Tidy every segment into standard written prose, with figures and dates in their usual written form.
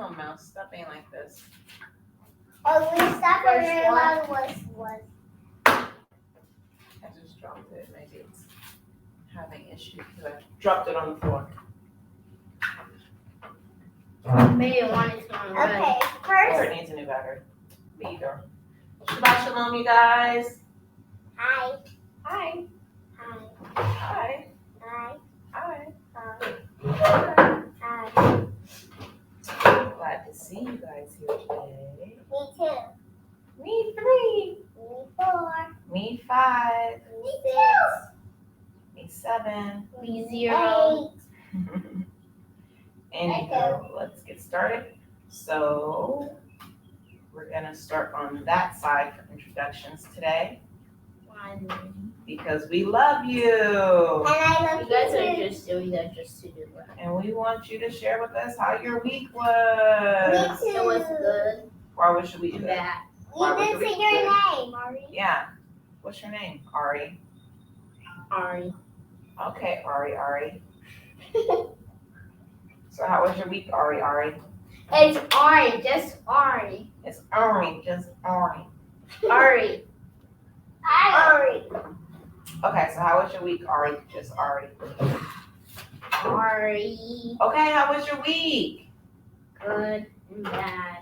on, Mouse. Stop being like this. Oh, we stopped and realized was. I just dropped it. Maybe it's having issues because I dropped it on the floor. Maybe one is going right. Okay, Or first. it needs a new battery. Either. Shabbat shalom, you guys. Hi. Hi. Hi. Hi. Hi. Hi. Hi. Glad to see you guys here today. Me too. Me 3. Me 4. Me 5. Me 6. Me 7. Me 0. 8. Anyhow, let's get started. So we're gonna start on that side for introductions today because we love you And I love You guys are too. just doing that just to do it. and we want you to share with us how your week Me was. too. It was good Why was your week and good? bad. You didn't say your name, Ari. Yeah. What's your name? Ari. Ari. Okay, Ari. So how was your week, Ari? It's Ari, just Ari. It's Ari, just Ari. Ari. Ari. Okay, so how was your week, Ari? Just Ari. Ari. Okay, how was your week? Good and bad.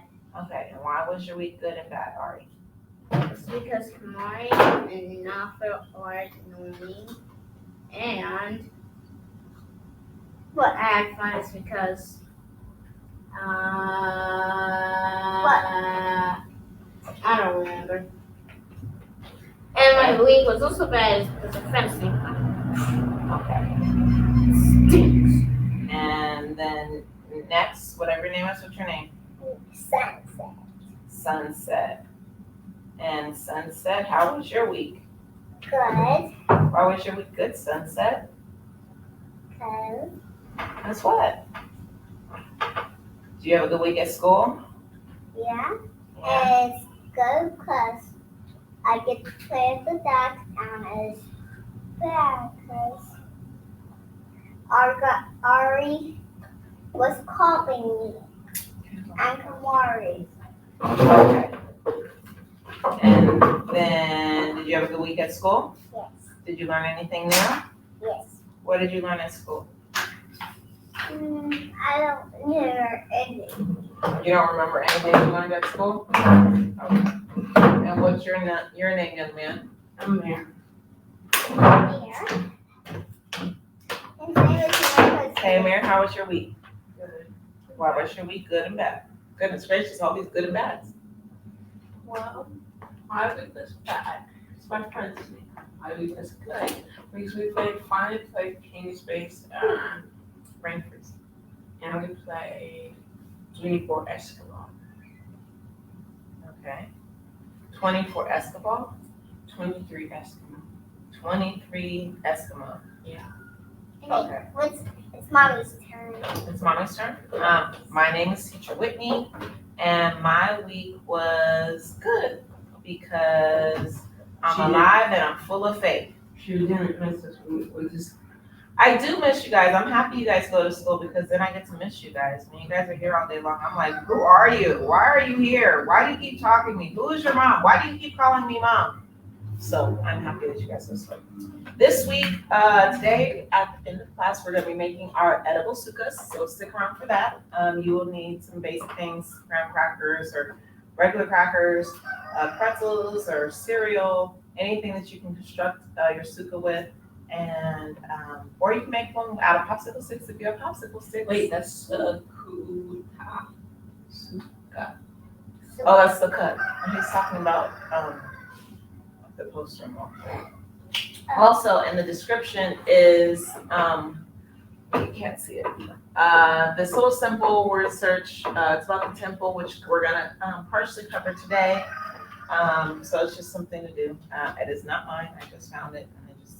Okay, and why was your week good and bad, Ari? It's because Kamari and not for art normally. And what I had fun is because I don't remember. And my week was also bad because of fencing. Okay. Stinks. And then next, whatever your name is, what's your name? Sunset. Sunset. And Sunset, how was your week? Good. Why was your week good, Sunset? Good. Guess what? Do you have a good week at school? Yeah. And it's good because I get to play with the ducks, and it's bad because Ari was calling me and Kamari. Okay. And then, did you have a good week at school? Yes. Did you learn anything new? Yes. What did you learn at school? I don't remember anything. You don't remember anything you learned at school? Okay. And what's your name, young man? I'm there. Here. And same as my Hey, Amir, how was your week? Good. Why was your week good and bad? Goodness gracious, all these good and bads. Well, my week was bad. It's my friend's week. My week was good because we finally played King Space and Rainforest. And we played 24 Eskimo. Okay. 24 Escobar? 23 Eskimo. 23 Eskimo. Yeah. Okay. It's Mommy's turn. It's Mommy's turn. My name is Teacher Whitney, and my week was good because I'm alive and I'm full of faith. She didn't miss us. We just I do miss you guys. I'm happy you guys go to school because then I get to miss you guys. When you guys are here all day long, I'm like, who are you? Why are you here? Why do you keep talking to me? Who is your mom? Why do you keep calling me mom? So I'm happy that you guys go to school. This week, today, at the end of class, we're going to be making our edible sukkahs. So stick around for that. You will need some basic things, graham crackers or regular crackers, pretzels or cereal, anything that you can construct your sukkah with. And or you can make one out of popsicle sticks if you have popsicle sticks. wait. That's cool. Sukkah. Oh, that's the cut. And he's talking about the poster more. Also, in the description is you can't see it. This little simple word search. It's about the temple, which we're gonna partially cover today. So it's just something to do. It is not mine. I just found it.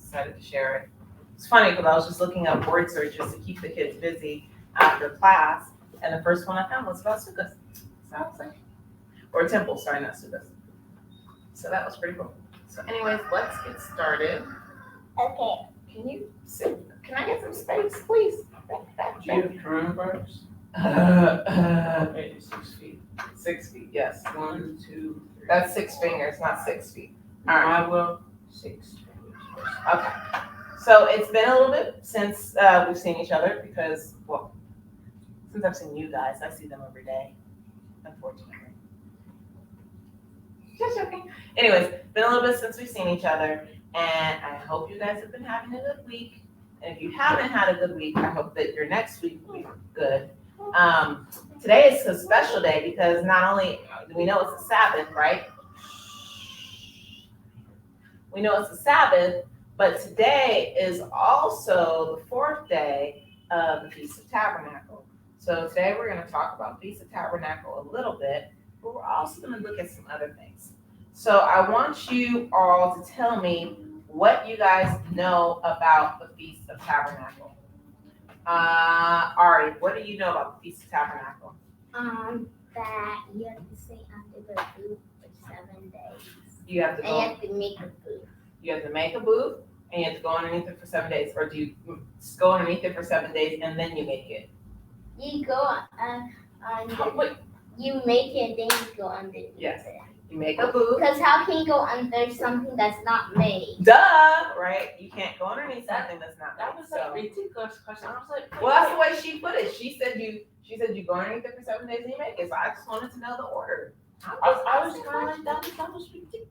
Decided to share it. It's funny because I was just looking up word searches to keep the kids busy after class, and the first one I found was about sukkahs. So I was like, or temples, sorry, not sukkahs. So that was pretty cool. So anyways, let's get started. Okay. Can you sit? Can I get some space, please? Do you have coronavirus? Okay, 6 feet. 6 feet, yes. 1, 2, 3. That's 6 fingers, not 6 feet. All right. I will 6 fingers. Okay. So it's been a little bit since we've seen each other because, well, since I've seen you guys, I see them every day, unfortunately. Just joking. Anyways, been a little bit since we've seen each other, and I hope you guys have been having a good week. And if you haven't had a good week, I hope that your next week will be good. Today is a special day because not only do we know it's a Sabbath, right? We know it's a Sabbath, but today is also the 4th day of the Feast of Tabernacle. So today we're going to talk about Feast of Tabernacle a little bit, but we're also going to look at some other things. So I want you all to tell me what you guys know about the Feast of Tabernacle. Ari, what do you know about the Feast of Tabernacle? That you have to stay under the booth for 7 days. You have to And you go. have to make a booth. You have to make a booth, and you have to go underneath it for 7 days, or do you go underneath it for 7 days and then you make it? You go Wait, you make it, then you go underneath Yes. it. you make a booth. Because how can you go under something that's not made? Duh, right? You can't go underneath something that's not That made, was so. a ridiculous question. I was like, Well, that's the way she put it. She said you go underneath it for 7 days and you make it. So I just wanted to know the order. I was kind of like, that was ridiculous.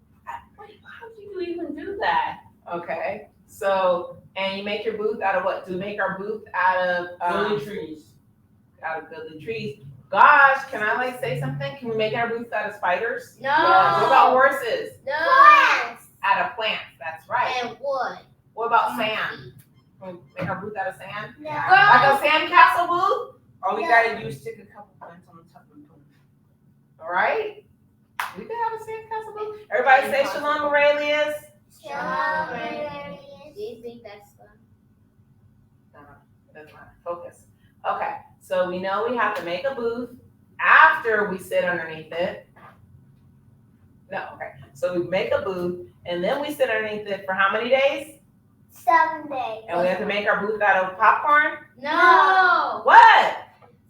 Wait, how do you even do that? Okay. So, and you make your booth out of what? Do we make our booth out of Lily trees. out of building trees? Gosh, can I like say something? Can we make our booth out of spiders? No. What about horses? No. Out of plants. That's right. And wood. What about sand? Can we make our booth out of sand? No. Like a sandcastle booth? All we No. gotta do is stick a couple plants on the top of the booth. All right? We can have a sandcastle booth. Everybody say Shalom Aurelius. Shalom, Do you think that's fun? That's not focus. Okay, so we know we have to make a booth after we sit underneath it. No, okay. So we make a booth and then we sit underneath it for how many days? 7 days. And we have to make our booth out of popcorn? No. What?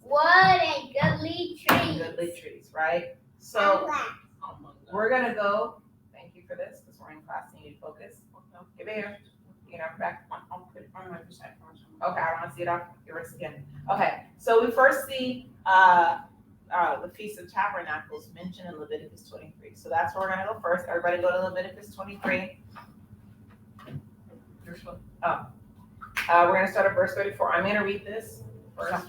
Wood and goodly trees. Goodly trees, right? And So wax. Oh my God. we're gonna go, thank you for this, because we're in class and you need to focus. Give it here. You know, back. I'll put it on my percent. Okay, I don't want to see it off your wrist again. Okay, so we first see the Feast of Tabernacles mentioned in Leviticus 23. So that's where we're gonna go first. Everybody go to Leviticus 23. Here's what. We're gonna start at verse 34. I'm gonna read this first.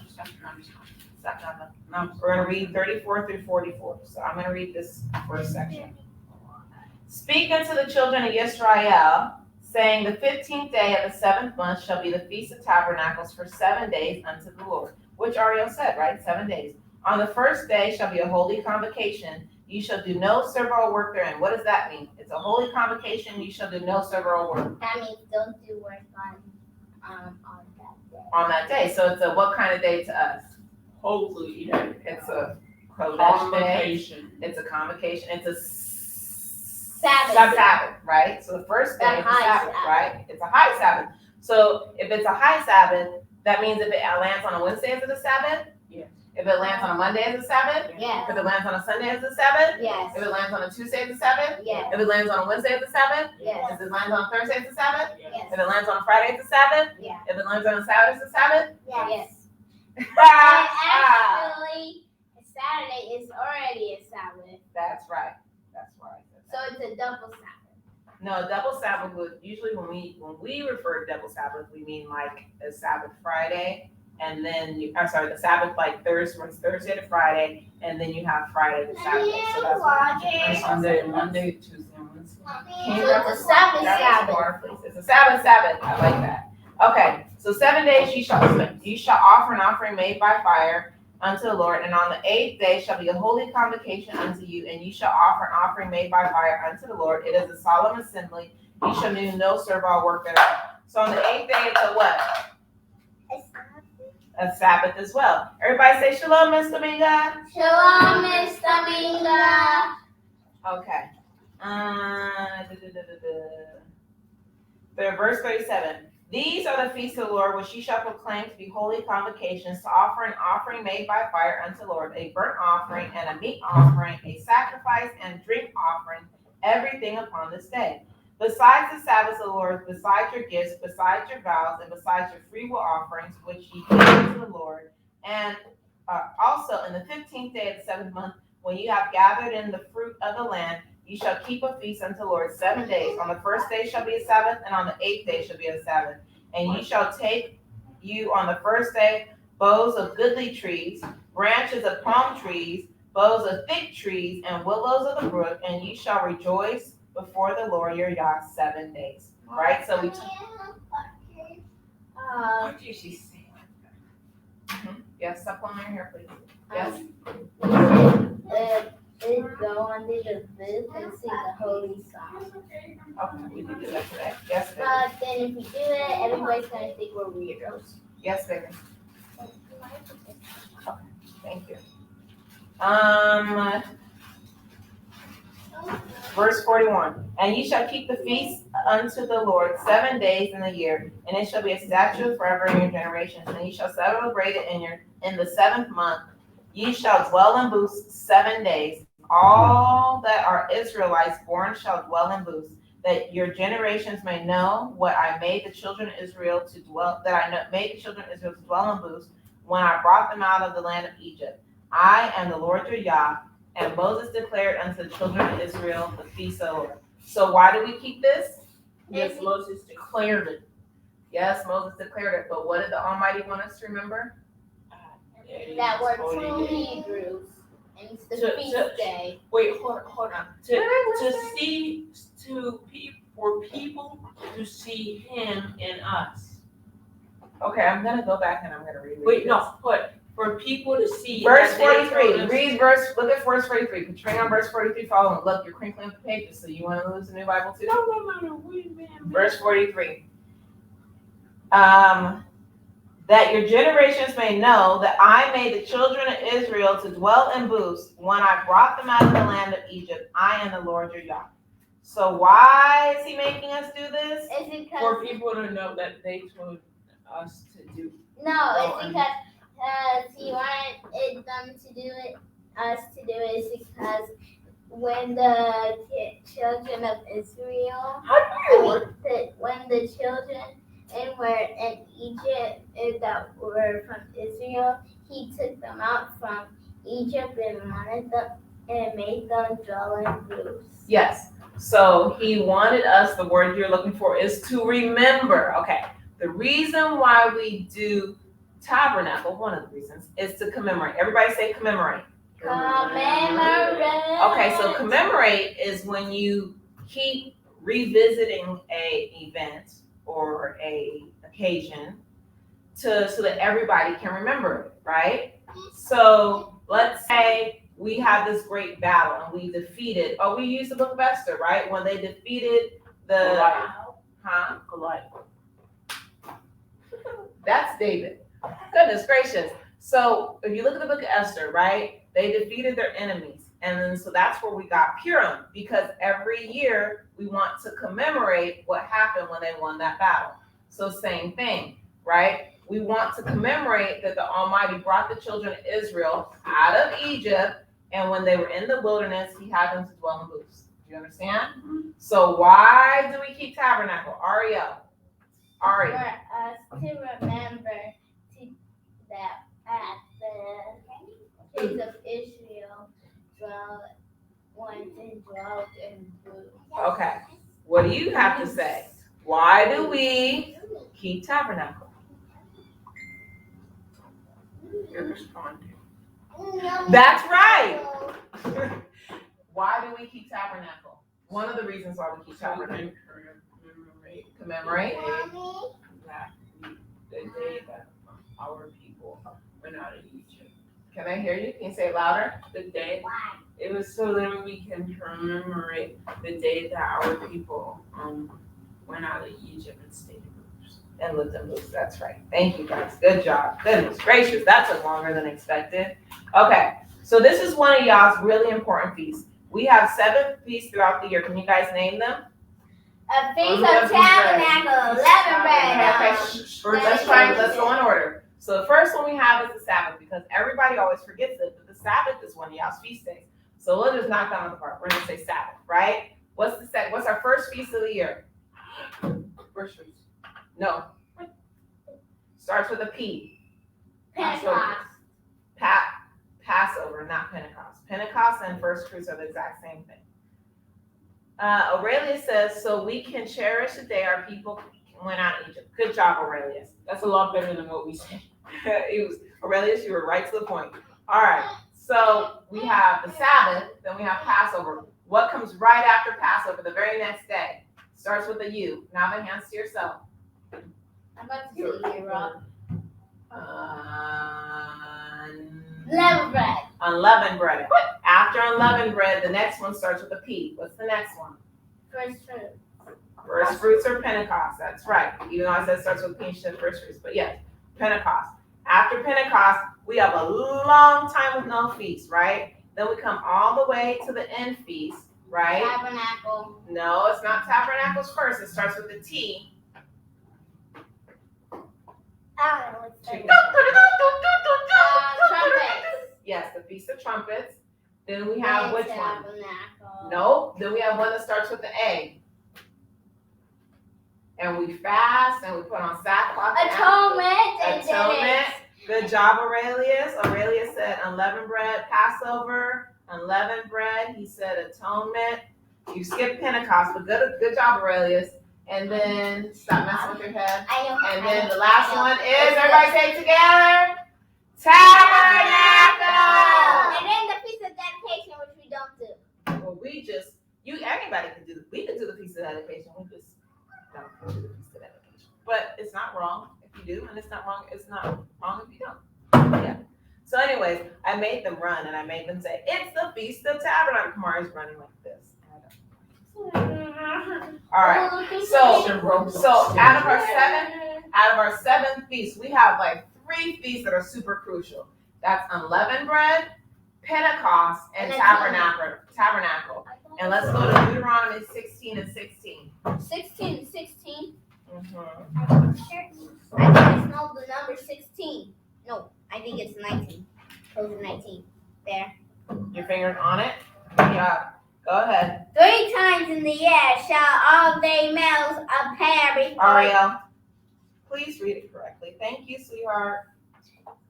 We're gonna read 34 through 44. So I'm gonna read this first section. Speak unto the children of Israel, saying, the 15th day of the 7th month shall be the Feast of Tabernacles for 7 days unto the Lord. Which Ariel said, right? 7 days. On the first day shall be a holy convocation. You shall do no servile work therein. What does that mean? It's a holy convocation. You shall do no servile work That means don't do work on that day. on that day. So it's a what kind of day to us? Hopefully, yeah. It's a Kodesh day. Convocation. It's a convocation. It's a Sabbath. Sabbath, right? So the first day A is a high Sabbath, Sabbath. right? It's a high Sabbath. So if it's a high Sabbath, that means if it lands on a Wednesday, is it a Sabbath? Yes. If it lands on a Monday, is it a Sabbath? Yes. If it lands on a Sunday, is it a Sabbath? Yes. If it lands on a Tuesday, is it a Sabbath? Yes. If it lands on a Wednesday, is it a Sabbath? Yes. If it lands on a Thursday, it's a Sabbath? Yes. If it lands on a Friday, it's a Sabbath? Yeah. If it lands on a Saturday, it's a Sabbath? Yes. Yes. And Ah, actually, Saturday is already a Sabbath, that's right. That's right. so it's a double Sabbath. No, double Sabbath would usually when we refer to double Sabbath, we mean like a Sabbath Friday, and then the Sabbath like Thursday to Friday, and then you have Friday to Saturday. So that's what Sunday, Monday, Tuesday, Wednesday. Can you So it's a Sabbath grab some Sabbath. water, please? It's a Sabbath. I like that. Okay, so 7 days you shall offer an offering made by fire unto the Lord, and on the 8th day shall be a holy convocation unto you, and you shall offer an offering made by fire unto the Lord. It is a solemn assembly. You shall do no servile work thereof. So on the 8th day it's a what? A Sabbath as well. Everybody say shalom, Miss Dominga. Shalom, Miss Dominga. Okay. Verse 37. These are the feasts of the Lord, which ye shall proclaim to be holy convocations, to offer an offering made by fire unto the Lord, a burnt offering and a meat offering, a sacrifice and drink offering, everything upon this day. Besides the Sabbaths of the Lord, besides your gifts, besides your vows, and besides your freewill offerings, which ye give unto the Lord, and also in the 15th day of the 7th month, when you have gathered in the fruit of the land, you shall keep a feast unto the Lord 7 days. On the first day shall be a Sabbath, and on the 8th day shall be a Sabbath. And ye shall take you on the first day boughs of goodly trees, branches of palm trees, boughs of fig trees, and willows of the brook, and ye shall rejoice before the Lord your Yah 7 days. Right? So we what did she say? Yes, supplement here, please. Yes. Go under the booth and sing the holy song. Okay, we can do that today. Yes, baby. But then if we do it, everybody's gonna think we're weirdos. Yes, baby. Thank you. Verse 41. And ye shall keep the feast unto the Lord 7 days in the year, and it shall be a statute forever in your generations. And ye shall celebrate it in the 7th month. Ye shall dwell in booths 7 days. All that are Israelites born shall dwell in booths, that your generations may know what I made the children of Israel to dwell. Made the children of Israel to dwell in booths when I brought them out of the land of Egypt. I am the Lord your Yah. And Moses declared unto the children of Israel the feast of the Lord. So why do we keep this? Yes, Moses declared it. Yes, Moses declared it. But what did the Almighty want us to remember? That we're true Hebrews. And it's the feast day. Wait, hold on. For people to see him in us. Okay, I'm gonna go back and I'm gonna read. Wait, no, but for people to see. Verse 43. Look at verse 43. Put your finger on verse 43 following. Look, you're crinkling up the pages, so you want to lose the new Bible too? No. Wait a minute. Verse 43. That your generations may know that I made the children of Israel to dwell in booths when I brought them out of the land of Egypt. I am the Lord your Yah. So why is he making us do this? It's because For people to know that they told us to do. No, it's because he wanted them to do it, us to do it, is because when the children of Israel, when the children were in Egypt that were from Israel, he took them out from Egypt and made them dwell in booths. Yes. So he wanted us, the word you're looking for is to remember. Okay. The reason why we do tabernacle, one of the reasons, is to commemorate. Everybody say commemorate. Commemorate. Okay, so commemorate is when you keep revisiting a event or a occasion so that everybody can remember it, right? So let's say we have this great battle and we defeated, we use the book of Esther, right? When they defeated Goliath. That's David. Goodness gracious. So if you look at the book of Esther, right? They defeated their enemies. And then so that's where we got Purim, because every year we want to commemorate what happened when they won that battle. So same thing, right? We want to commemorate that the Almighty brought the children of Israel out of Egypt, and when they were in the wilderness, he had them to dwell in booths. Do you understand? Mm-hmm. So why do we keep tabernacle? Ariel. Ari. For us to remember that at the kids of Israel went and dwelt in booths. Okay. What do you have to say? Why do we keep tabernacle? You're responding. That's right. Why do we keep tabernacle? One of the reasons why we keep tabernacle. Commemorate. The day that our people went out of Egypt. Can I hear you? Can you say it louder? The day. It was so that we can commemorate the day that our people went out of Egypt and stayed in booths. And lived in booths. That's right. Thank you guys. Good job. Goodness gracious. That took longer than expected. Okay. So this is one of y'all's really important feasts. We have 7 feasts throughout the year. Can you guys name them? A Feast we have of Feast bread. Tabernacle, leavened bread. Okay, Let's let's go in order. So the first one we have is the Sabbath, because everybody always forgets it, but the Sabbath is one of y'all's feast days. So we'll just knock down the part. We're gonna say Sabbath, right? What's our first feast of the year? First fruits. No. Starts with a P. Pentecost. Passover, not Pentecost. Pentecost and first fruits are the exact same thing. Aurelius says, so we can cherish the day our people went out of Egypt. Good job, Aurelius. That's a lot better than what we said. Aurelius, you were right to the point. All right, so we have the Sabbath, then we have Passover. What comes right after Passover, the very next day? Starts with a U. Now the hands to yourself. I'm about to say you, Rob. Unleavened Leavened bread. After unleavened bread, the next one starts with a P. What's the next one? First fruit. First fruits or Pentecost. That's right. Even though I said it starts with P, you said first fruits. But yes, Pentecost. After Pentecost, we have a long time with no feast, right? Then we come all the way to the end feast, right? Tabernacle. No, it's not Tabernacles first. It starts with a T. I don't know what's that. Trumpets. Yes, the Feast of Trumpets. Then we have which one? Tabernacle. No. Then we have one that starts with the A. And we fast and we put on sackcloth. Atonement. Atonement. Good job, Aurelius. Aurelius said unleavened bread, Passover, unleavened bread. He said atonement. You skipped Pentecost, but good job, Aurelius. And then stop messing with your head. I know. And then the last one is, everybody say it together, Tabernacle. And then the Feast of Dedication, which we don't do. Well, anybody can do we can do the Feast of Dedication. We just don't do the Feast of Dedication. But it's not wrong if you do, and it's not wrong if you don't. Yeah. So anyways, I made them run, and I made them say, it's the Feast of Tabernacle. Kamari's running like this. All right. So out of our seven feasts, we have like 3 feasts that are super crucial. That's unleavened bread, Pentecost, and Tabernacle. And let's go to Deuteronomy 16 and 16. 16 and 16. Mm-hmm. I think it's not the number 16. No, I think it's 19. Close to 19. There. Your fingers on it? Yeah. Go ahead. 3 times in the year shall all thy males appear before. Ariel, please read it correctly. Thank you, sweetheart.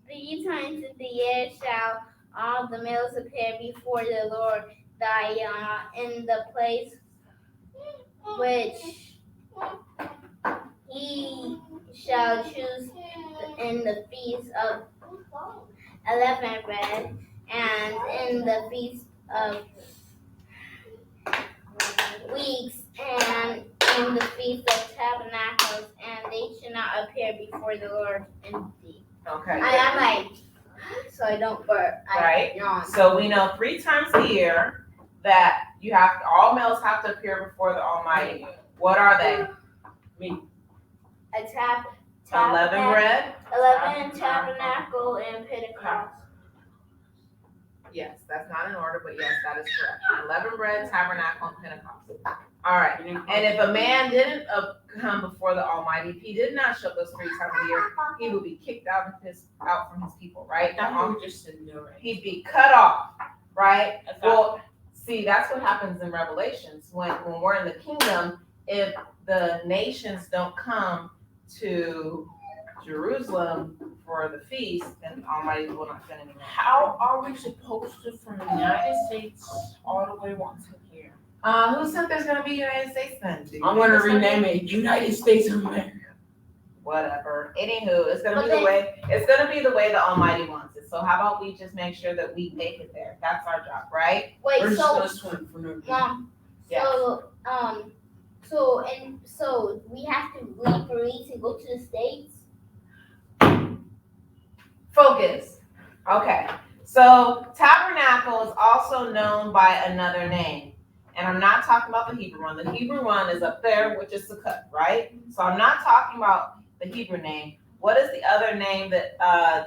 3 times in the year shall all the males appear before the Lord thy in the place which he shall choose in the feast of unleavened bread and in the feast of weeks and in the feast of tabernacles, and they should not appear before the Lord empty. Okay. I'm like, so I don't burp. Right. So we know 3 times a year that all males have to appear before the Almighty. What are they? Unleavened bread. Tabernacle, and Pentecost. Yes, that's not in order, but yes, that is correct. Unleavened bread, Tabernacle, and Pentecost. All right. And if a man didn't come before the Almighty, if he did not show up those 3 times a year, he would be kicked out from his people, right? He'd be cut off, right? Well, see, that's what happens in Revelations. When we're in the kingdom, if the nations don't come to Jerusalem for the feast, then Almighty will not send anyone. How are we supposed to, from the United States all the way once a year? Who said there's gonna be United States then? I'm gonna rename it United States of America. Whatever. Anywho, it's gonna be the way the Almighty wants it. So how about we just make sure that we make it there? That's our job, right? Wait, We're just so gonna swim for no reason. Mom, Yeah. so we have to leave for weeks and go to the States? Focus. Okay. So tabernacle is also known by another name. And I'm not talking about the Hebrew one. The Hebrew one is up there, which is sukkah, right? So I'm not talking about the Hebrew name. What is the other name that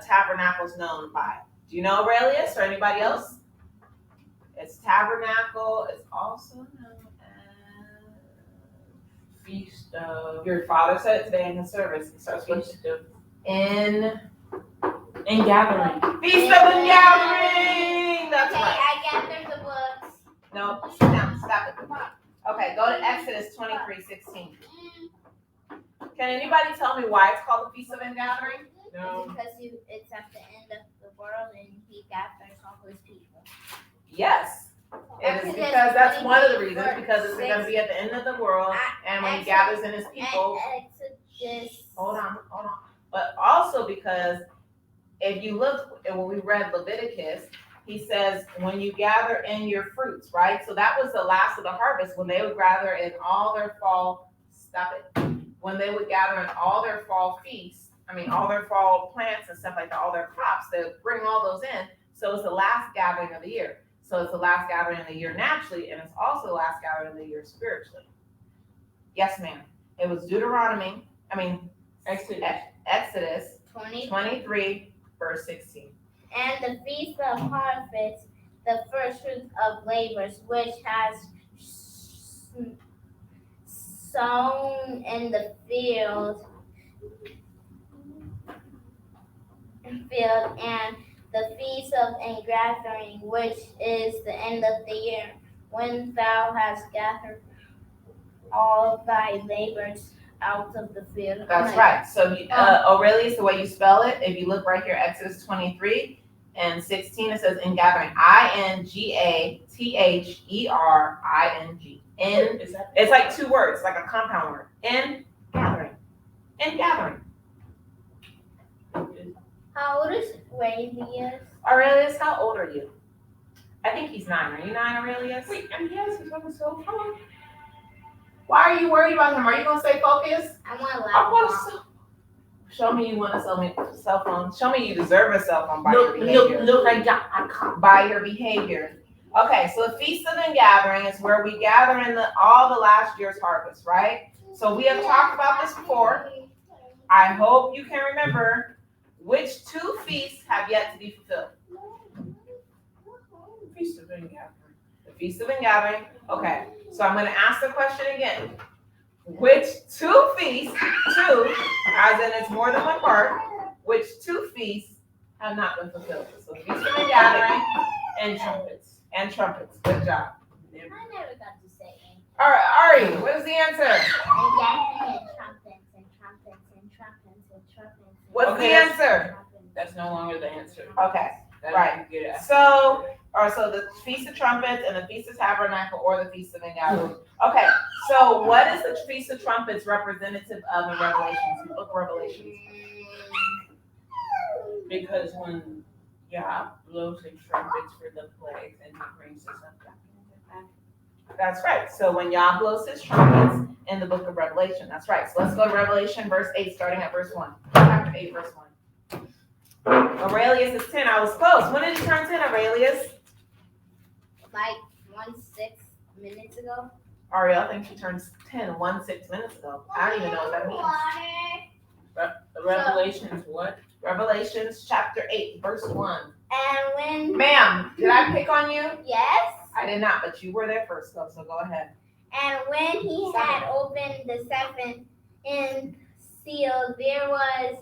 tabernacle is known by? Do you know, Aurelius, or anybody else? It's tabernacle. It's also known feast of Your father said it today in the service. He starts with feast of in gathering. Feast of the Gathering. That's Okay, right. I gathered the books. No, sit down. Stop it. Okay, go to Exodus 23:16. Can anybody tell me why it's called the Feast of Ingathering? No. Because it's at the end of the world and he gathers all his people. Yes. It is because that's one of the reasons, because it's going to be at the end of the world, and when he gathers in his people. Exodus. Hold on. But also because if you look, when we read Leviticus, he says, when you gather in your fruits, right? So that was the last of the harvest, when they would gather in all their fall, when they would gather in all their fall feasts, all their fall plants and stuff like that, all their crops, they would bring all those in. So it's the last gathering of the year. So it's the last gathering of the year naturally, and it's also the last gathering of the year spiritually. Yes, ma'am. It was Exodus 23, verse 16. And the feast of harvest, the first fruits of labors, which has sown in the field, and the feast of ingathering, which is the end of the year, when thou hast gathered all thy labors out of the field. That's right. So Aurelius, the way you spell it, if you look right here, Exodus 23 and 16, it says ingathering. INGATHERING. It's like two words, like a compound word. Ingathering. Ingathering. How old is Aurelius? Aurelius, how old are you? I think he's 9. Are you 9, Aurelius? Wait, yes, he's on the cell phone. Why are you worried about him? Are you going to stay focused? I want a I want laptop. to show me you want a cell phone. Show me you deserve a cell phone by your behavior. Look, I can't. By your behavior. Okay, so the Feast of Ingathering is where we gather in all the last year's harvest, right? So we have talked about this before. I hope you can remember which 2 feasts have yet to be fulfilled. Feast of Ingathering. The Feast of Ingathering. Okay, so I'm going to ask the question again. Which 2 feasts, 2, as in it's more than one part, which 2 feasts have not been fulfilled? So Feast of Ingathering And trumpets. and trumpets. Good job. I never got to say it. All right, Ari, what is the answer? And gathering and trumpets and trumpets and trumpets and trumpets. What's Okay, the answer? That's no longer the answer. Okay, That's right. what you get at. so the Feast of Trumpets and the Feast of Tabernacle or the Feast of Ingathering. Okay, so what is the Feast of Trumpets representative of in Revelations, the book of Revelations? Because when Yah blows the trumpets for the plagues and he brings us up back. That's right. So when Yah blows his trumpets in the book of Revelation, that's right. So let's go to Revelation verse 8, starting at verse 1. Chapter 8, verse 1. Aurelius is 10. I was close. When did you turn 10, Aurelius? Like 6 minutes ago. Ariel, I think she turns 10 6 minutes ago. I don't even know what that means. Revelations what? Revelations chapter 8, verse 1. And when Ma'am, did I pick on you? yes, I did not, but you were there first, so go ahead. and when he had opened the 7th seal, there was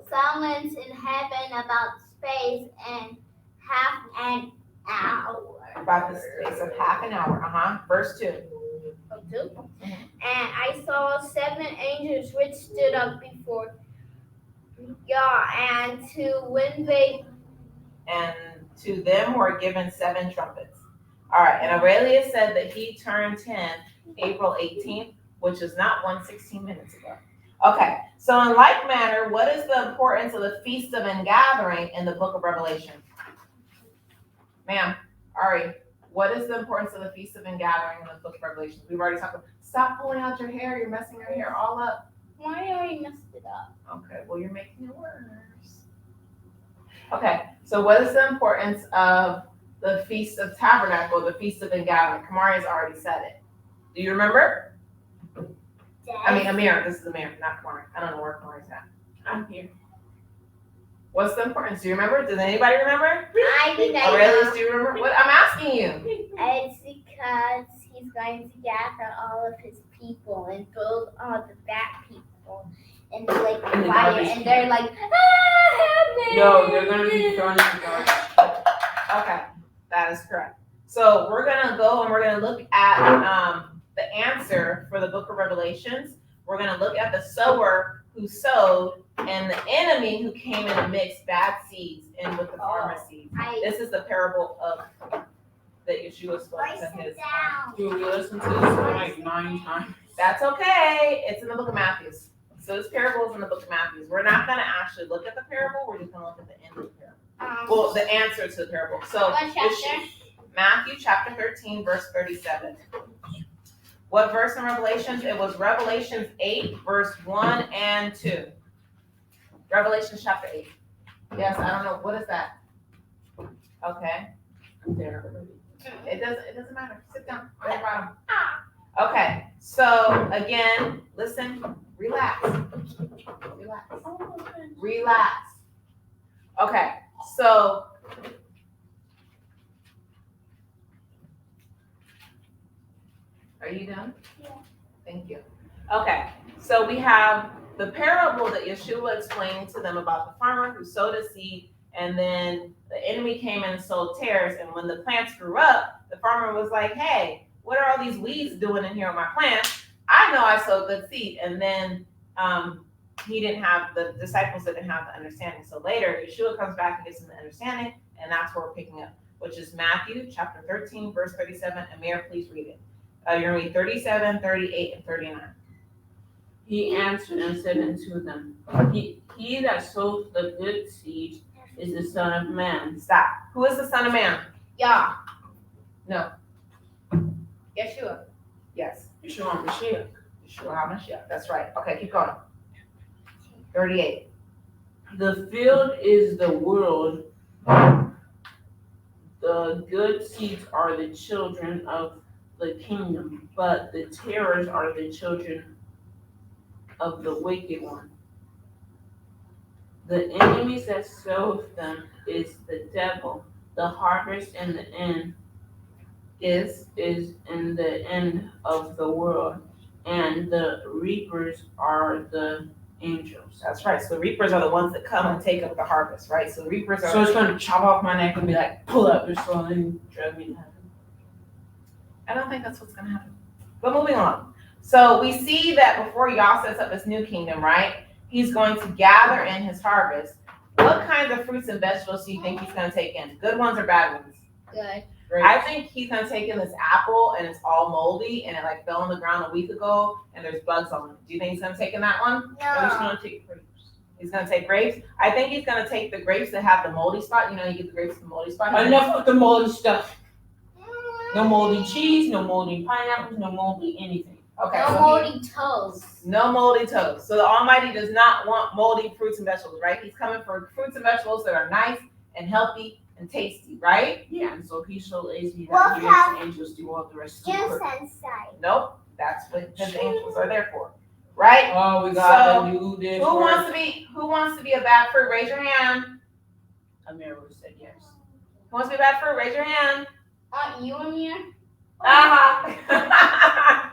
silence in heaven about space and half an hour. About the space of half an hour. Verse 2. And I saw 7 angels which stood up before Yah, and to them were given 7 trumpets. All right, and Aurelius said that he turned 10 April 18th, which is not 116 minutes ago. Okay, so in like manner, what is the importance of the Feast of Ingathering in the book of Revelation? Ma'am, Ari, what is the importance of the Feast of Ingathering in the book of Revelation? We've already talked about, stop pulling out your hair, you're messing your hair all up. why are you messed it up? Okay, well, you're making it worse. Okay, so what is the importance of the Feast of Tabernacle, the Feast of Ingathering? Kamari's already said it. Do you remember? Amir, this is Amir, not Kamari. I don't know where Kamari's at. I'm here. What's the importance? Do you remember? Does anybody remember? I think I Aurelius, know. do you remember? What I'm asking you. It's because he's he's going to gather all of his people and throw all the bad people in the lake of In the fire, garbage and they're like, help me! No, they're gonna be thrown in the garbage. Okay, that is correct. So we're gonna go and we're gonna look at the answer for the book of Revelations. We're gonna look at the sower who sowed and the enemy who came in and mixed bad seeds in with the farmer's seeds. This is the parable of that Yeshua spoke Write to it his. down. Dude, we listened to this one like 9 times. That's okay. It's in the book of Matthew. So this parable is in the book of Matthew. We're not gonna actually look at the parable. We're just gonna look at the end of the parable. Well, the answer to the parable. So What chapter? Matthew chapter 13, verse 37. What verse in Revelations? It was Revelations 8, verse 1 and 2. Revelations chapter 8. Yes, I don't know. What is that? Okay. I'm there already. It doesn't matter. Sit down on your bottom. Okay. So again, listen, relax. Relax. Okay. So are you done? Yeah. Thank you. Okay, so we have the parable that Yeshua explained to them about the farmer who sowed a seed, and then the enemy came in and sowed tares. And when the plants grew up, the farmer was like, hey, what are all these weeds doing in here on my plants? I know I sowed good seed. And then the disciples didn't have the understanding. So later, Yeshua comes back and gives them the understanding, and that's where we're picking up, which is Matthew chapter 13, verse 37. And Mayor, please read it. You're going to read 37, 38, and 39. He answered and said unto them, He that sows the good seed is the Son of Man. Stop. Who is the Son of Man? Yeah. No. Yeshua. Yes. Yeshua Mashiach. Yeshua HaMashiach. That's right. Okay, keep going. 38. The field is the world. The good seeds are the children of the kingdom, but the tares are the children of the wicked one. The enemies that sow them is the devil. The harvest in the end is in the end of the world, and the reapers are the angels. That's right. So the reapers are the ones that come and take up the harvest, right? So the reapers are. So it's gonna chop off my neck and be like, pull up your soul and drag me to heaven. I don't think that's what's going to happen. But moving on. So we see that before Yah sets up his new kingdom, right? He's going to gather in his harvest. What kinds of fruits and vegetables do you think he's going to take in? Good ones or bad ones? Good. I think he's going to take in this apple and it's all moldy and it like fell on the ground a week ago and there's bugs on it. Do you think he's going to take in that one? Or he's No. gonna take grapes. He's going to take grapes. I think he's going to take the grapes that have the moldy spot. You know, you get the grapes with the moldy spot. Enough with the moldy stuff. No moldy cheese, no moldy pineapples, no moldy anything. Okay. No so moldy toes. no moldy toes. So the Almighty does not want moldy fruits and vegetables, right? He's coming for fruits and vegetables that are nice and healthy and tasty, right? Yeah, and so he's so lazy We'll that he makes have the angels do all the rest of the Juice work. inside. Nope. That's what his angels are there for, right? Oh, we got So, to do this. Who wants to be a bad fruit? Raise your hand. Amira said yes. Who wants to be a bad fruit? Raise your hand. You and me? Uh-huh.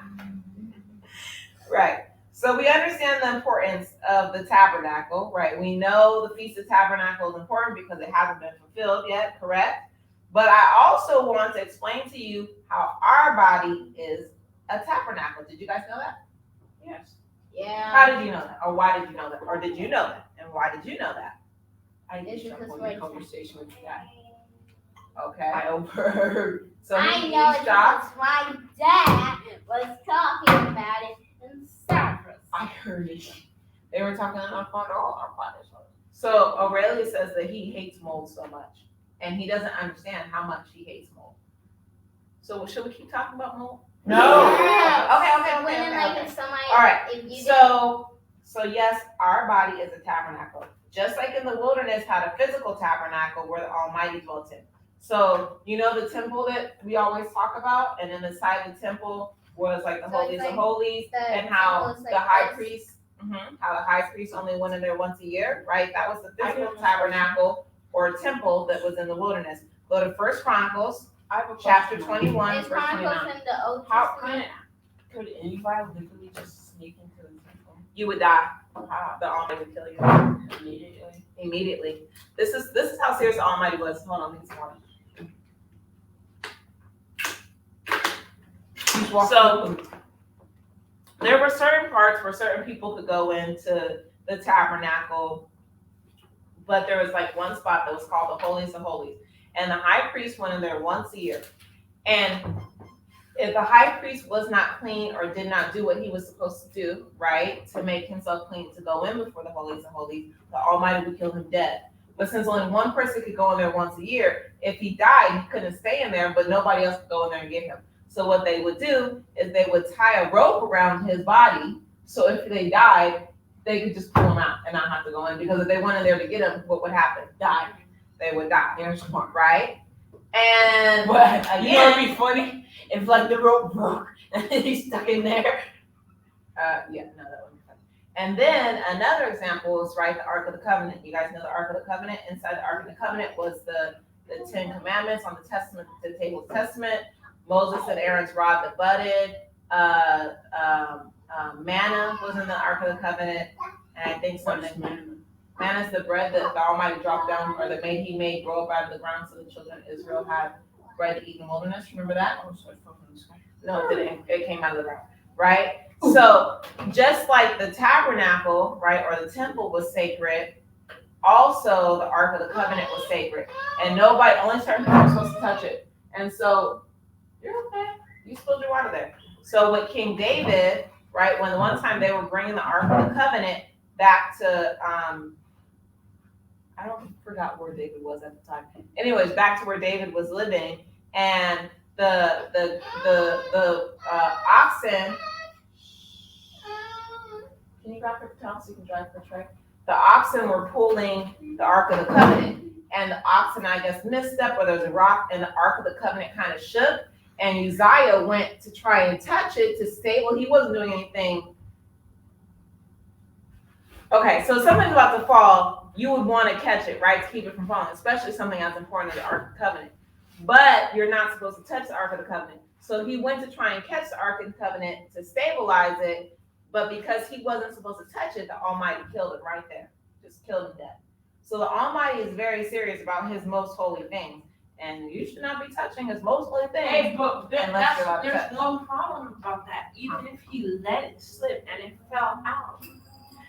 Right. So we understand the importance of the tabernacle, right? We know the Feast of Tabernacle is important because it hasn't been fulfilled yet, correct? But I also want to explain to you how our body is a tabernacle. Did you guys know that? Yes. Yeah. How did you know that? Or why did you know that? Or did you know that? And why did you know that? I It's did because jump on we're- the conversation with that. Okay. I overheard. So I he know it stopped. because my dad was talking about it in Cyprus. I heard it. They were talking on our phone, all our fathers. So Aurelius says that he hates mold so much. And he doesn't understand how much he hates mold. So should we keep talking about mold? No. Okay. Wouldn't like if somebody, All right. if you So yes, our body is a tabernacle. Just like in the wilderness had a physical tabernacle where the Almighty dwelt in. So you know the temple that we always talk about, and then inside the temple was like the So holies it's of like holies, the and how temple is like the high this. priest, how the high priest only went in there once a year, right? That was the I physical didn't know. tabernacle or temple that was in the wilderness. Go to 1 Chronicles I have a chapter question. 21, Is verse Chronicles 29. in the Old How Testament? could anybody literally just sneak into the temple? You would die. How? The Almighty would kill you Immediately. immediately. This is how serious the Almighty was. Hold on, please. So there were certain parts where certain people could go into the tabernacle, but there was like one spot that was called the Holies of Holies, and the high priest went in there once a year. And if the high priest was not clean or did not do what he was supposed to do, right, to make himself clean to go in before the Holies of Holies, the Almighty would kill him dead. But since only one person could go in there once a year, if he died, he couldn't stay in there, but nobody else could go in there and get him. So what they would do is they would tie a rope around his body, so if they died, they could just pull him out and not have to go in. Because if they went in there to get him, what would happen? Die. They would die. There's one. Right? And But you know again, it'd be funny if like the rope broke and he's stuck in there. yeah, no, that wouldn't be funny. And then another example is, right, the Ark of the Covenant. You guys know the Ark of the Covenant? Inside the Ark of the Covenant was the Ten Commandments on the Testament, the table of Testament. Moses and Aaron's rod that budded. Manna was in the Ark of the Covenant. And I think something. Manna is the bread that the Almighty dropped down, or that He made grow up out of the ground, so the children of Israel had bread to eat in the wilderness. Remember that? No, it didn't. It came out of the ground, right? So just like the tabernacle, right, or the temple was sacred, also the Ark of the Covenant was sacred, and nobody, only certain people were supposed to touch it. And so you're okay. You spilled your water there. So with King David, right, when the one time they were bringing the Ark of the Covenant back to I don't forgot where David was at the time. Anyways, back to where David was living, and the oxen. Can you grab the towel so you can drive the tray? The oxen were pulling the Ark of the Covenant, and the oxen, I guess, misstepped, or there was a rock, and the Ark of the Covenant kind of shook. And Uzziah went to try and touch it to stable. He wasn't doing anything. Okay, so something's about to fall. You would want to catch it, right, to keep it from falling, especially something as important as the Ark of the Covenant. But you're not supposed to touch the Ark of the Covenant. So he went to try and catch the Ark of the Covenant to stabilize it, but because he wasn't supposed to touch it, the Almighty killed him right there. Just killed him dead. So the Almighty is very serious about his most holy things. And you should not be touching his most holy things. Hey, but Unless you're allowed to there's touch. no problem about that. Even if he let it slip and it fell out.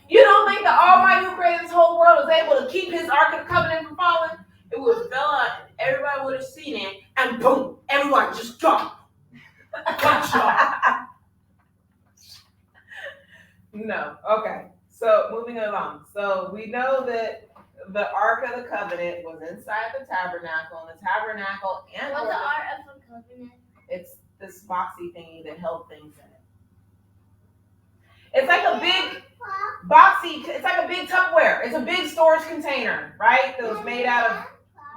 You don't think the Almighty who created this whole world is able to keep his Ark of the Covenant from falling? It would have fell out and everybody would have seen it and boom, everyone just dropped. No. Okay. So moving along. So we know that the Ark of the Covenant was inside the tabernacle, and the tabernacle and What's the Ark of the Covenant? it's this boxy thingy that held things in it. It's like a big boxy, it's like a big Tupperware. It's a big storage container, right? That was made out of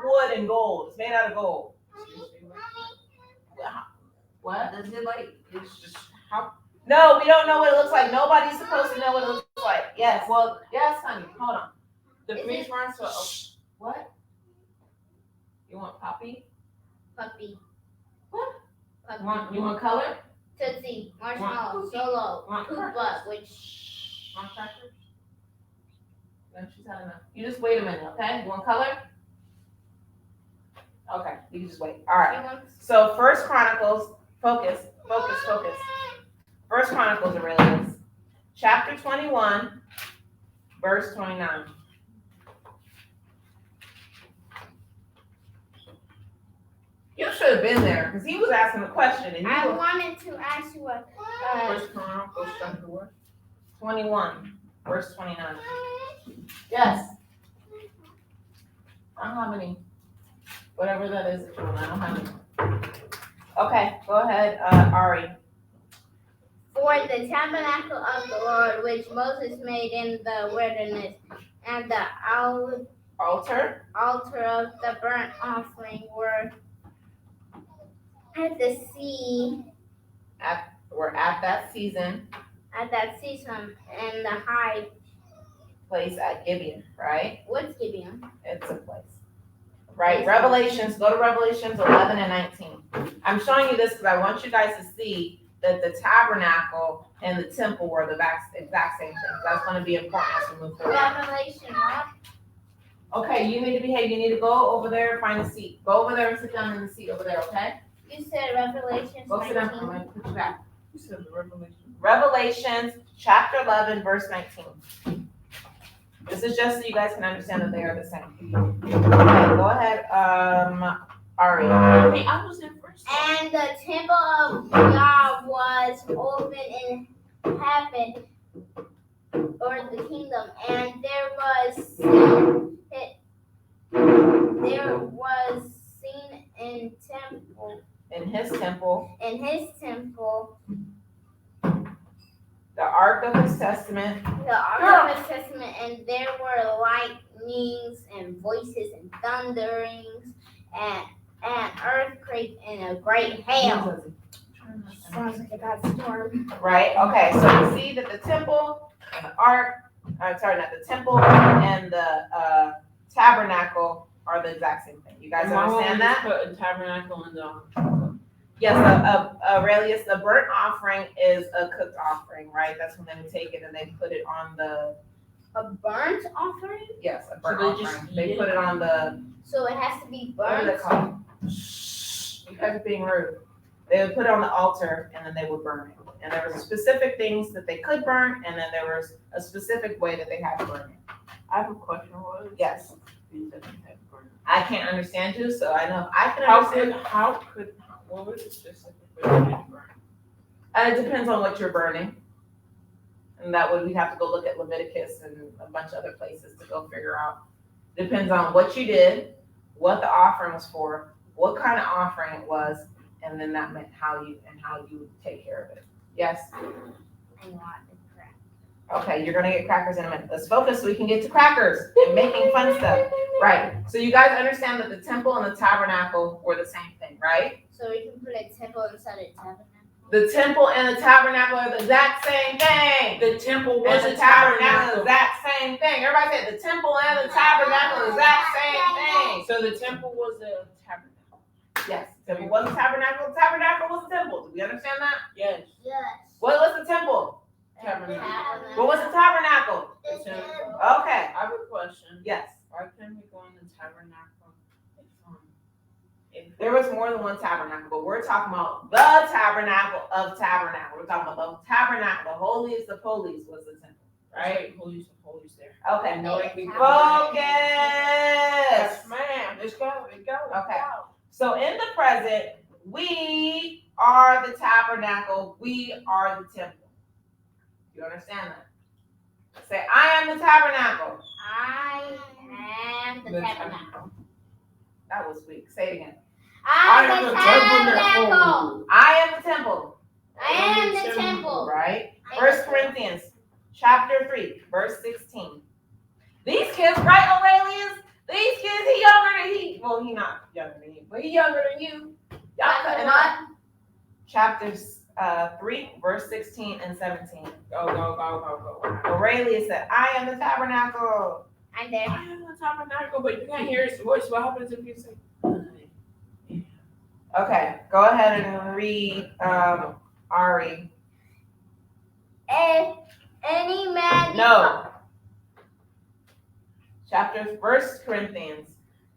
wood and gold. It's made out of gold. What? Does it like, it's just how? No, we don't know what it looks like. Nobody's supposed to know what it looks like. Yes. Well, yes, honey. Hold on. The freeze runs to what? You want poppy? Puppy. What? Puppy. You want color? Tootsie. Marshmallow. Solo. Want Poop crackers? butt. Which. Want crackers? No, she's had enough. You just wait a minute, okay? You want color? Okay, you can just wait. All right. So First Chronicles, focus. First Chronicles, Aurelius, chapter 21, verse 29. You should have been there because he was asking a question and I you were. wanted to ask you a. First Chronicles, chapter 21, verse 29. Yes. I don't have any. Whatever that is that you want, I don't have any. Okay, go ahead, Ari. For the tabernacle of the Lord, which Moses made in the wilderness, and the Altar. altar of the burnt offering were at the sea We're at that season, at that season, and the high. place at Gibeon, right? What's Gibeon? It's a place. right? Revelations, go to Revelations 11 and 19. I'm showing you this because I want you guys to see that the tabernacle and the temple were the exact same thing. That's going to be important as we move forward. Revelation what? Okay, you need to behave. You need to go over there and find a seat. Go over there and sit down in the seat over there, okay? You said Revelation Go sit down. I'm 19. going to put you back. You said the Revelation. Revelations chapter 11, verse 19. This is just so you guys can understand that they are the same. Okay, go ahead, Ari. Hey, I was in first. And the temple of Yah was open in heaven, or the kingdom, and there was seen in temple. In his temple, the ark of his testament, the Ark of his Testament, and there were lightnings and voices and thunderings and earthquake and a great hail. Sounds like a bad storm. right? Okay, so you see that the temple and the ark, not the temple and the tabernacle are the exact same thing. You guys understand that? Put a tabernacle in the. Yes, Aurelius, the burnt offering is a cooked offering, right? That's when they would take it and they put it on the. A burnt offering? Yes, a burnt So they just offering. eat They it? put it on the. So it has to be What is burnt? it called? You guys are being rude. They would put it on the altar and then they would burn it. And there was specific things that they could burn, and then there was a specific way that they had to burn it. I have a question. What is Yes. things that you have to burn? I can't understand you, so I know I can understand. What was it specific for you to burn? It depends on what you're burning. And that would, we'd have to go look at Leviticus and a bunch of other places to go figure out. Depends on what you did, what the offering was for, what kind of offering it was, and then that meant how you take care of it. Yes? I want the crap. Okay, you're gonna get crackers in a minute. Let's focus so we can get to crackers and making fun stuff. Right, so you guys understand that the temple and the tabernacle were the same thing, right? So we can put a temple inside a tabernacle? The temple and the tabernacle are the exact same thing. The temple was And a the tabernacle is tabernacle. the exact same thing. Everybody said the temple and the tabernacle is the exact same thing. So the temple was a tabernacle. Yes, the temple was a tabernacle, the tabernacle was a temple. Do we understand that? Yes. Yes. What was the temple? Tabernacle. What was the tabernacle? The temple. Okay, I have a question. yes. Why can't we go in the tabernacle? There was more than one tabernacle, but we're talking about the tabernacle of tabernacle. We're talking about the tabernacle, the holiest of holies was the temple, right? Holies of holies there. Okay, No, it can go. focus. Yes, ma'am. Let's go. Let's go. Okay. So in the present, we are the tabernacle, we are the temple. You understand that? Say, I am the tabernacle. I am the The tabernacle. That was weak. Say it again. I am the tabernacle. I am the temple. I am the temple. Right? 1 Corinthians chapter 3, verse 16. These kids, right, Aurelius? These kids, he younger than he. Well, he not younger than you, but he younger than you. Y'all cutting up. Chapters 3, verse 16 and 17. Go. Aurelius said, I am the tabernacle. I'm there. I am the tabernacle, but you can't hear his voice. What happens if you say? Okay, go ahead and read Ari. If any man No. First Corinthians,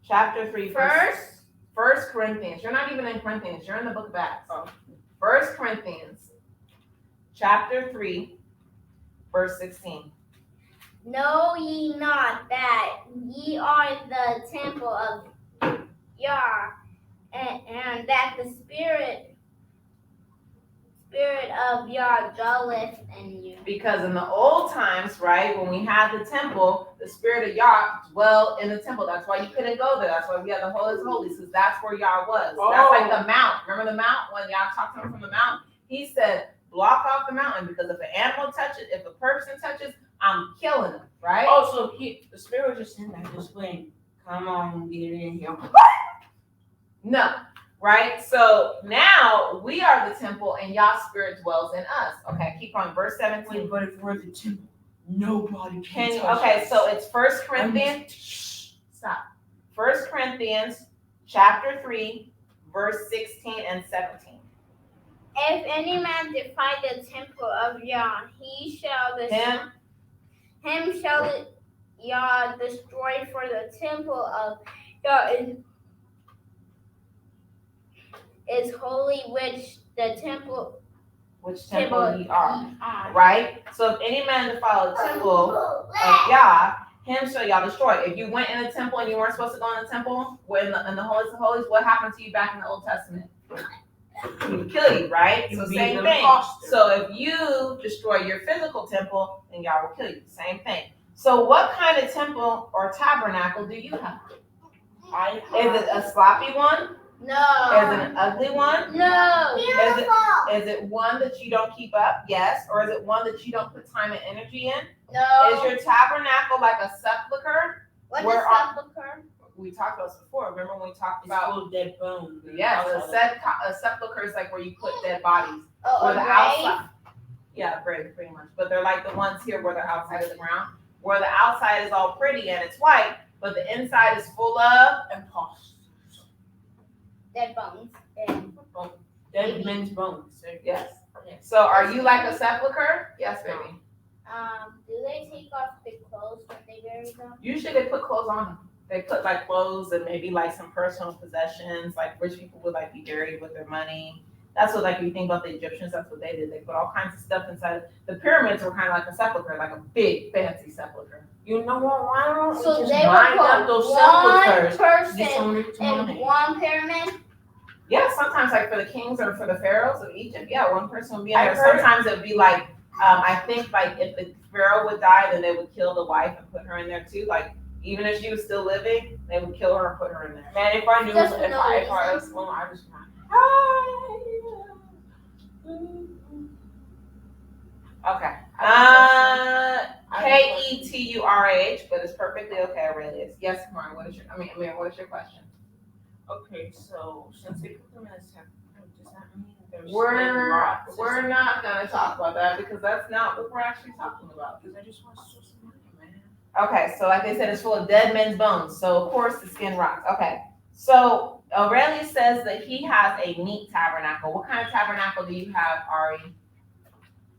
chapter 3, First Corinthians. You're not even in Corinthians, you're in the book of Acts. Oh. 1 Corinthians, chapter 3, verse 16. Know ye not that ye are the temple of Yah, and that the Spirit of Yah dwelleth in you? Because in the old times, right, when we had the temple, the Spirit of Yah dwelled in the temple. That's why you couldn't go there. That's why we had the Holiest of Holies, because that's where Yah was. That's like the mount. Remember the mount? When Yah talked to him from the mount, he said, block off the mountain, because if an animal touches, if a person touches, I'm killing them, right? Also, the Spirit was just in there, just waiting. Come on, get in here. No, right? So now we are the temple and Yah's Spirit dwells in us. Okay, keep on, verse 17. But if we're the temple, nobody Can you, touch okay, us. so it's 1 Corinthians. Stop. 1 Corinthians chapter 3, verse 16 and 17. If any man defile the temple of Yah, he shall him shall Yah destroy, for the temple of Yah is holy, which temple ye are. Right? So if any man defile the temple of Yah, him shall Yah destroy. If you went in the temple and you weren't supposed to go in the temple, in the holiest of holies, what happened to you back in the Old Testament? He would kill you, right? So same thing. So if you destroy your physical temple, then Yah will kill you. Same thing. So what kind of temple or tabernacle do you have? Is it a sloppy one? No. Is it an ugly one? No. Is it one that you don't keep up? Yes. Or is it one that you don't put time and energy in? No. Is your tabernacle like a sepulcher? What is sepulcher? We talked about this before. Remember when we talked It's about full of dead bones. yes, a sepulcher is like where you put dead bodies. Oh, Where the grave? outside, yeah, grave, pretty much. But they're like the ones here where they're outside of the ground, where the outside is all pretty and it's white, but the inside is full of imposters. Dead bones. Dead men's bones. yes. So are you like a sepulcher? Yes, baby. Do they take off the clothes when they bury them? Usually they put clothes on them. They put like clothes and maybe like some personal possessions. Like rich people would like be buried with their money. That's what, like, if you think about the Egyptians, that's what they did. They put all kinds of stuff inside. The pyramids were kind of like a sepulcher, like a big fancy sepulcher. You know what? Why don't So we they just would line put up those one sepulchers? person In in one pyramid? Yeah, sometimes like for the kings or for the pharaohs of Egypt, yeah, one person would be in I've there. heard- Sometimes it would be like, I think like if the pharaoh would die, then they would kill the wife and put her in there too. Like even if she was still living, they would kill her and put her in there. Man, if I knew, Just if for no I reason. was well, I just not. Okay. Keturah, but it's perfectly okay, Aurelius. Yes, Kamar, what is your question? Okay, so since they put them in a separate, does that mean there's We're not gonna talk about that because that's not what we're actually talking about. Because I just want to sow some money, man. Okay, so like they said, it's full of dead men's bones. So of course the skin rots. Okay. So Aurelius says that he has a neat tabernacle. What kind of tabernacle do you have, Ari?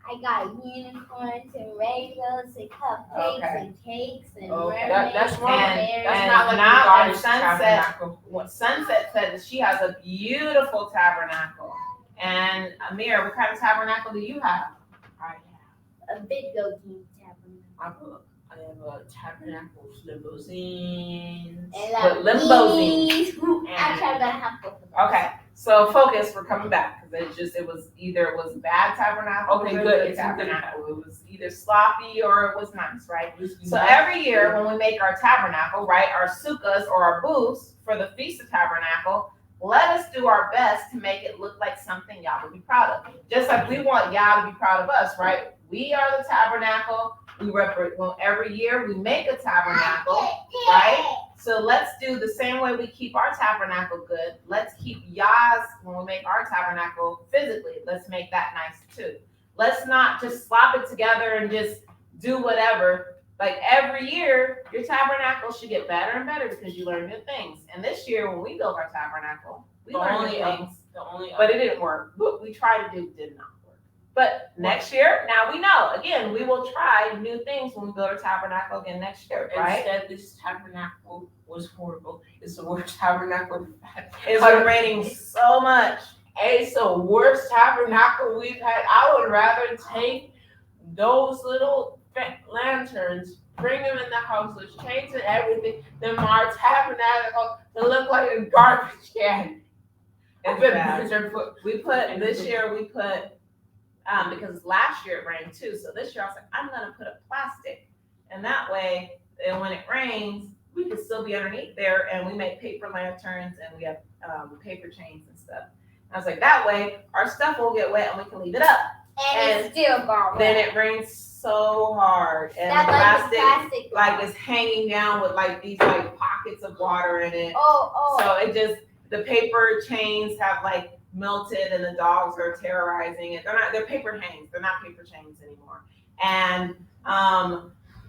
I got unicorns and rainbows and cupcakes Okay. and cakes and Okay, mermaids that's and wrong. bears. That's not like now the goddess in Sunset- tabernacle. What Sunset said that she has a beautiful tabernacle. And Amir, what kind of tabernacle do you have? I A big goatee tabernacle. have a tabernacle with limousines. And With limousines. Actually, I'm gonna have both of them. Okay, so focus. We're coming back because it was bad tabernacle. Okay, or good. It's It's a good tabernacle. It was either sloppy or it was nice, right? So Nice. every year when we make our tabernacle, right, our sukkahs or our booths for the Feast of Tabernacle, let us do our best to make it look like something Yah would be proud of. Just like we want Yah to be proud of us, right? We are the tabernacle. We represent. Well, every year we make a tabernacle, right? So let's do the same way we keep our tabernacle good. Let's keep Yah's when we make our tabernacle physically. Let's make that nice too. Let's not just slop it together and just do whatever. Like every year, your tabernacle should get better and better because you learn new things. And this year, when we built our tabernacle, we learned new things, but it didn't work. What we tried to do did not work. But next year, now we know. Again, we will try new things when we build our tabernacle again next year, right? Instead, this tabernacle was horrible. It's the worst tabernacle we've had. It's been raining so much. It's the worst tabernacle we've had. I would rather take those little lanterns, bring them in the house with chains and everything, than my tabernacle to look like a garbage can. It's bad. We put this year. Because last year it rained too. So this year I was like, I'm gonna put a plastic, and that way, and when it rains, we can still be underneath there, and we make paper lanterns, and we have paper chains and stuff. And I was like, that way our stuff won't get wet, and we can leave it up. And it's still gone. Then it rains so hard, and That's the like the plastic plastic. like is hanging down with like these like pockets of water in it. Oh. So it just, the paper chains have like melted and the dogs are terrorizing it. They're paper hangs. They're not paper chains anymore. And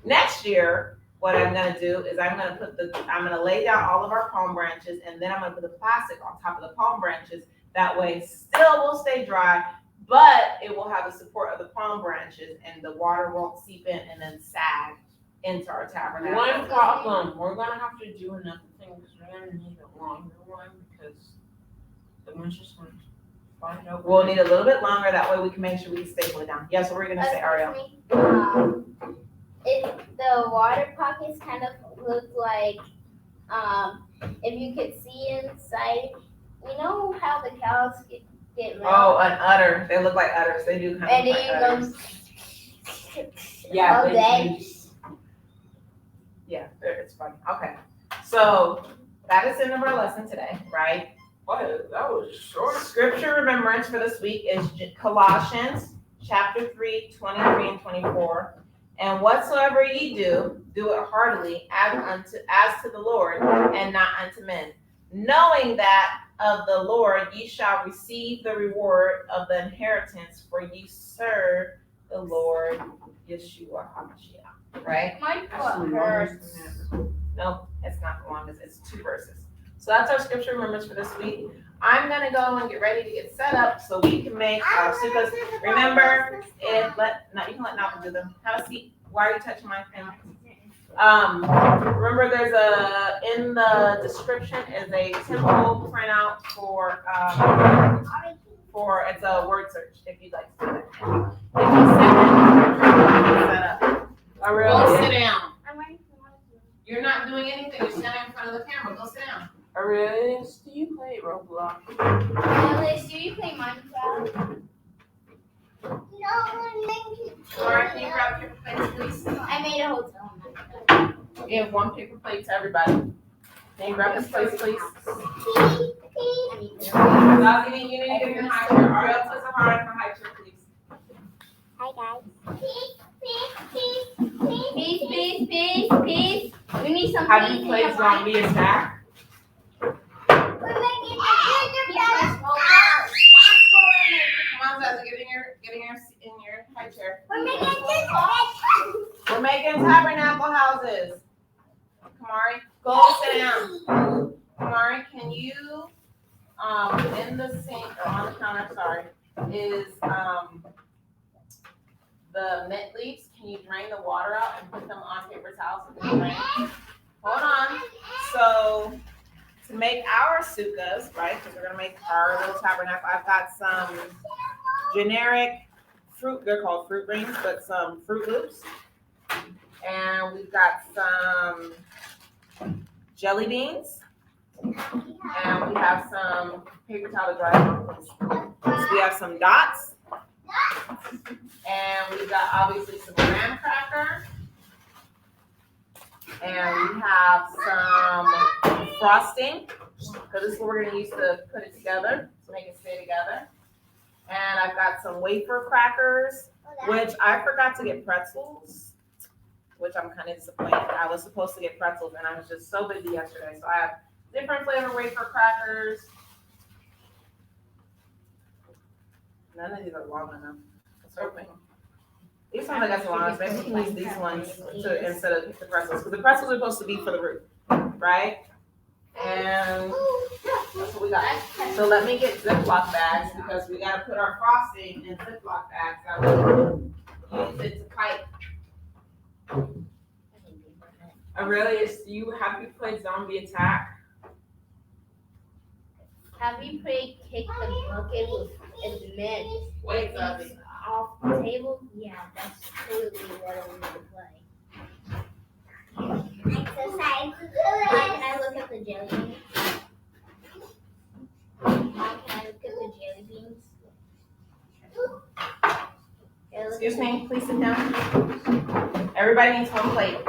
next year, what I'm gonna do is I'm gonna lay down all of our palm branches, and then I'm gonna put the plastic on top of the palm branches. That way, still will stay dry, but it will have the support of the palm branches, and the water won't seep in and then sag into our tabernacle. One problem, we're gonna have to do another thing because we're gonna need a longer one because the one's just gonna find out. We'll need a little bit longer, that way we can make sure we can staple it down. Yes, what were you gonna say, Ariel? If the water pockets kind of look like, if you could see inside, you know how the cows get milk? Oh, an udder. They look like udders. They do kind of And look then like you udders. go. Yeah, all they day. Yeah, it's funny. Okay. So that is the end of our lesson today, right? What? That was short. Scripture remembrance for this week is Colossians chapter 3, 23 and 24. And whatsoever ye do, do it heartily as to the Lord and not unto men, knowing that of the Lord ye shall receive the reward of the inheritance, for ye serve the Lord Yeshua HaMashiach. Right? My That's the foot longest hurts. one ever. Nope, it's not the longest. It's 2 verses. So that's our scripture remembrance for this week. I'm gonna go and get ready to get set up so we can make our sukkahs. Remember, you can let Napa do them. Have a seat. Why are you touching my thing? Remember, there's in the description is a temple printout for it's a word search if you'd like to do it. If you set up. Aurelia, Sit down. I'm ready. You're not doing anything. You're standing in front of the camera. Go sit down. Aurelia, do you play Roblox? Alice, do you play Minecraft? Laura, can you grab paper plates, please? I made a hotel. Give 1 paper plate to everybody. Can you grab this place, please? Now, you need to get in your high chair. Ariel, put some hard in her high chair, please. Hi guys. Peace. We need some Have peace you in played your Zombie life. Attack? We're making a gingerbread house. Come on, Zaza, get in your high chair. We're making a gingerbread house. We're making tabernacle houses. Kamari, go sit down. Kamari, can you, in the sink, or on the counter, sorry, is, the mint leaves, can you drain the water out and put them on paper towels so they can drain? Hold on. So, to make our sukkahs, right, because we're gonna make our little tabernacle, I've got some generic fruit, they're called fruit rings, but some Fruit Loops. And we've got some jelly beans. And we have some paper towel to dry on. So we have some dots. And we've got obviously some graham cracker. And we have some frosting, because this is what we're gonna use to put it together, to make it stay together. And I've got some wafer crackers, which I forgot to get pretzels, which I'm kind of disappointed. I was supposed to get pretzels and I was just so busy yesterday. So I have different flavor wafer crackers. None of these are long enough. Let's hoping. These ones I got some long enough. Maybe we can use these ones instead of the pretzels, because the pretzels are supposed to be for the root, right? And that's what we got. So let me get Ziploc bags, because we gotta put our frosting in Ziploc bags. That way we use it to kite. Aurelia, have you played Zombie Attack? Have you played Kick the Bucket with admit? Wait, Zubby. Off the table? Yeah, that's totally what I want to play. Exercise. Can I look at the jelly beans? Mom, can I look at the jelly beans? Excuse me, please sit down. Everybody needs 1 plate. I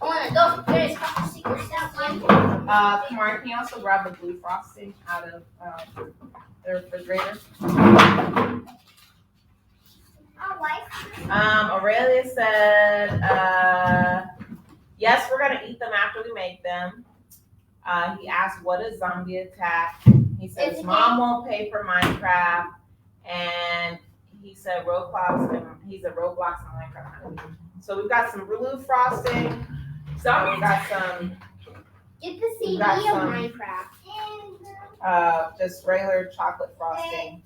want to go. There's a couple secret stuff. Kamari, can you also grab the blue frosting out of the refrigerator? Aurelia said, yes, we're gonna eat them after we make them. He asked, what is Zombie Attack? He said his mom won't pay for Minecraft, and he said Roblox, and he's a Roblox and Minecraft kind of dude. So we've got some blue frosting. So we've got some Get the CD got of some- Minecraft. just regular chocolate frosting.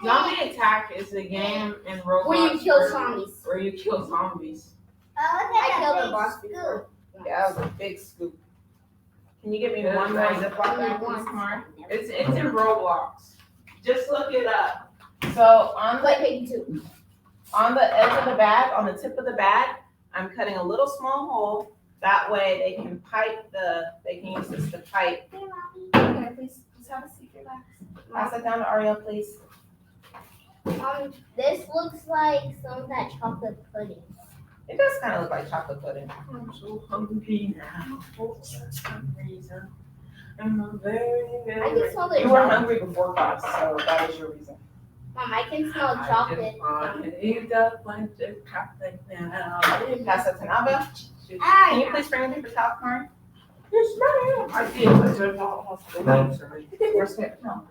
Zombie Attack is a game in Roblox Where you kill zombies. where you kill zombies. I killed a boss before. Yeah, that was a big scoop. Can you give me one more Ziploc bag, please, Kamar? It's in Roblox. Just look it up. So on Play Pig 2. the edge of the bag, on the tip of the bag, I'm cutting a little small hole. That way they can they can use this to pipe. Okay, please have a seat, relax. Pass it down to Ariel, please. This looks like some of that chocolate pudding. It does kind of look like chocolate pudding. I'm so hungry now for some reason. I'm very, I very. can smell the You were chocolate. hungry before class, so that is your reason. Mom, I can smell chocolate. I eat a bunch of chocolate now. Pass that to Nava. Can you please bring a paper towel, Kamar? Yes, ma'am. I did, but they're not hospital. Where's it? No.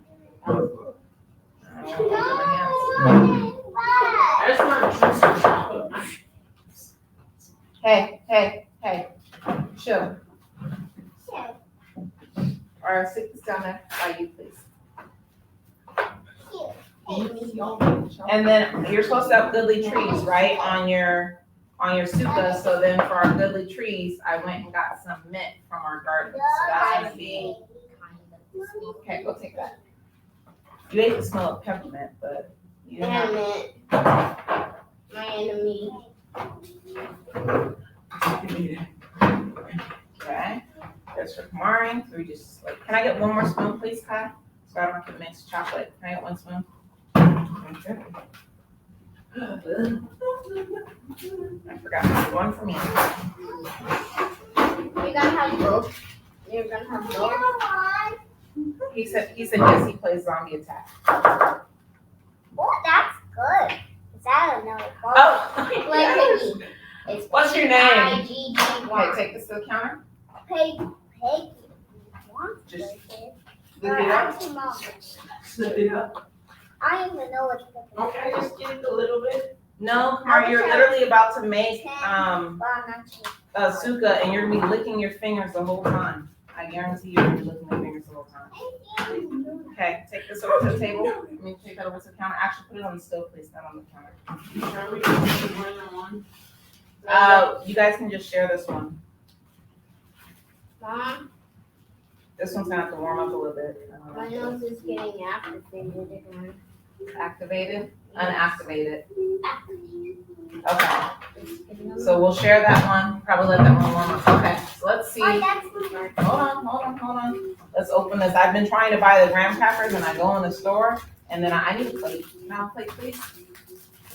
There's my chocolate. Hey. Chill. All right, sit this down there by you, please. And then you're supposed to have goodly trees, right, on your sukkah. So then for our goodly trees, I went and got some mint from our garden. So that's gonna be, okay, go take that. You hate the smell of peppermint, but you don't have. Damn it. My enemy. Okay, there's for Kamari. So we just like, can I get one more spoon, please, Kai? So I don't have to mix chocolate. Can I get one spoon? Okay. I forgot, one for me. You're gonna have both. You're gonna have both. He said yes, he plays Zombie Attack. Oh, that's good. Is that another ball? Oh, Play Piggy. It's What's your name? P-I-G-G-Y. Okay, take this to the counter. Pig. Want Just to play it? Look Or it up. ask your mom. Slip it up. I don't even know what to Okay, just get it a little bit. No, Kamar, you're literally about to make Well, I'm not sure. a sukkah and you're gonna be licking your fingers the whole time. I guarantee you're gonna be licking your fingers the whole time. Okay, take this over to the table. Let me take that over to the counter. Actually, put it on the stove, please, not on the counter. Shall we do one on one? You guys can just share this one. Mom, This one's gonna have to warm up a little bit. my nose is getting activated again. Activated, unactivated. Okay, so we'll share that one. Probably let that one warm up. Okay, so let's see. Oh, that's Hold on. Let's open this. I've been trying to buy the graham crackers and I go in the store and then I need a plate. Can I have a plate, please?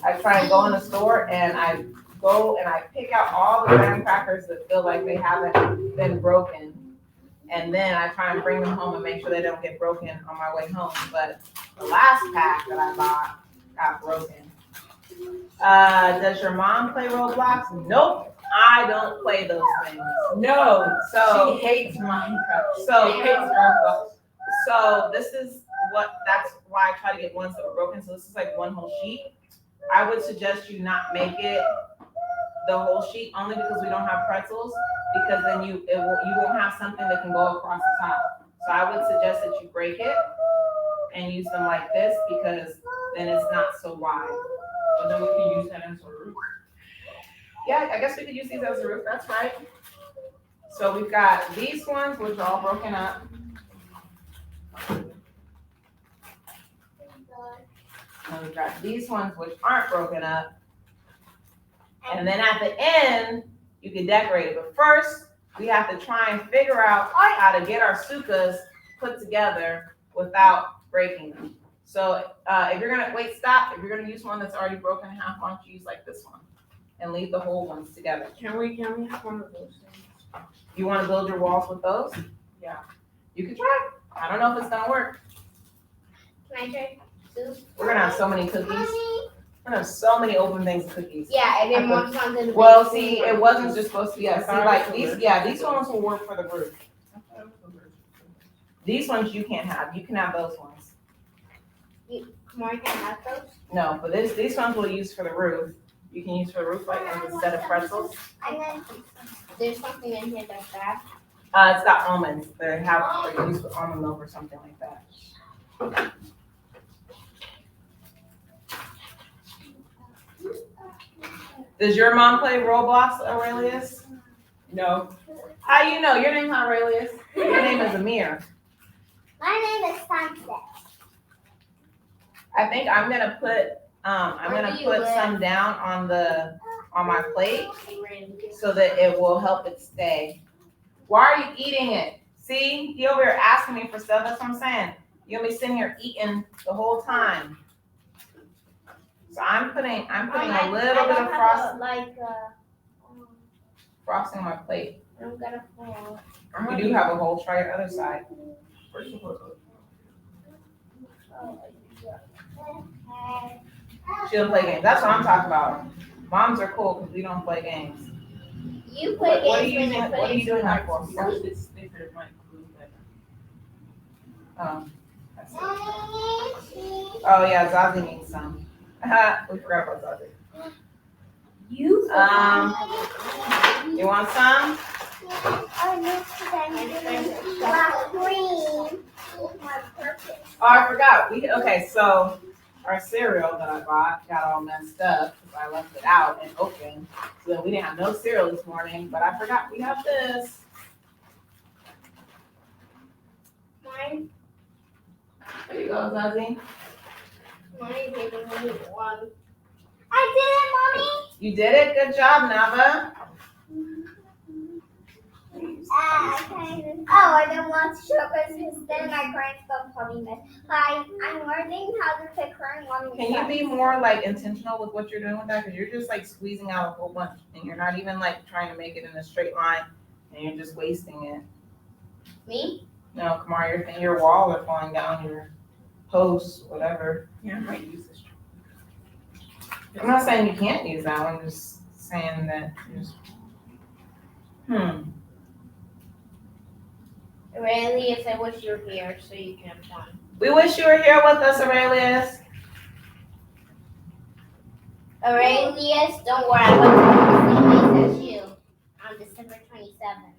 I try and go in the store and I go and I pick out all the graham crackers that feel like they haven't been broken. And then I try and bring them home and make sure they don't get broken on my way home. But the last pack that I bought got broken. Does your mom play Roblox? Nope, I don't play those things. No. So, She hates Minecraft. so, She hates Roblox. so this is that's why I try to get ones that were broken. So this is like one whole sheet. I would suggest you not make it the whole sheet only because we don't have pretzels, because then you won't have something that can go across the top. So I would suggest that you break it and use them like this because then it's not so wide. But then we can use that as a roof. Yeah, I guess we could use these as a roof, that's right. So we've got these ones, which are all broken up. And we've got these ones, which aren't broken up. And then at the end, you can decorate it. But first, we have to try and figure out how to get our sukkahs put together without breaking them. So if you're gonna, stop. If you're gonna use one that's already broken in half, why don't you use like this one? And leave the whole ones together. Can we have one of those things? You wanna build your walls with those? Yeah. You can try. I don't know if it's gonna work. Can I try soup? We're gonna have so many cookies. We're gonna have so many open things of cookies. Yeah, and then mom's not gonna Well, make see, food. it wasn't just supposed to be us. See, like these ones will work for the roof. These ones you can't have. You can have those ones. Kamari can have those. No, but these ones we'll use for the roof. you can use for roof light instead of pretzels. And then There's something in here that's bad. It's got almonds. They use with almond milk or something like that. Does your mom play Roblox, Aurelius? No. How you know? Your name's not Aurelius. Your name is Amir. my name is Sunset. I think I'm gonna put Where do you live? some down on my plate so that it will help it stay. Why are you eating it? See, he over here asking me for stuff. That's what I'm saying. You'll be sitting here eating the whole time. So I'm putting a little bit of frosting on my plate. I'm gonna fall. You do have a hole. Try your other side. She don't play games. That's what I'm talking about. Moms are cool because we don't play games. You play What are you games using? when What are you doing that for? It's thicker, it might glue better. That's it. Oh yeah, Zazie needs some. We forgot about Zazie. You want some? Oh, no, because I'm doing black cream with my purpose. Oh, I forgot. Okay, so our cereal that I bought got all messed up because I left it out and open. So then we didn't have no cereal this morning, but I forgot we have this. Mine, There you go, Zazie. mine didn't need one. I did it, Mommy. You did it. Good job, Nava. Oh, I don't want to show because then my parents don't tell me this. I'm learning how to pick her and one. Can you be more like intentional with what you're doing with that? Because you're just like squeezing out a whole bunch and you're not even like trying to make it in a straight line and you're just wasting it. Me? No, Kamar, your walls are falling down, your posts, whatever. Yeah, I might use this. I'm not saying you can't use that. I'm just saying that you just. Aurelius, I wish you were here so you can have fun. We wish you were here with us, Aurelius. Aurelius, don't worry, I'm going to be the same age as you on December 27th.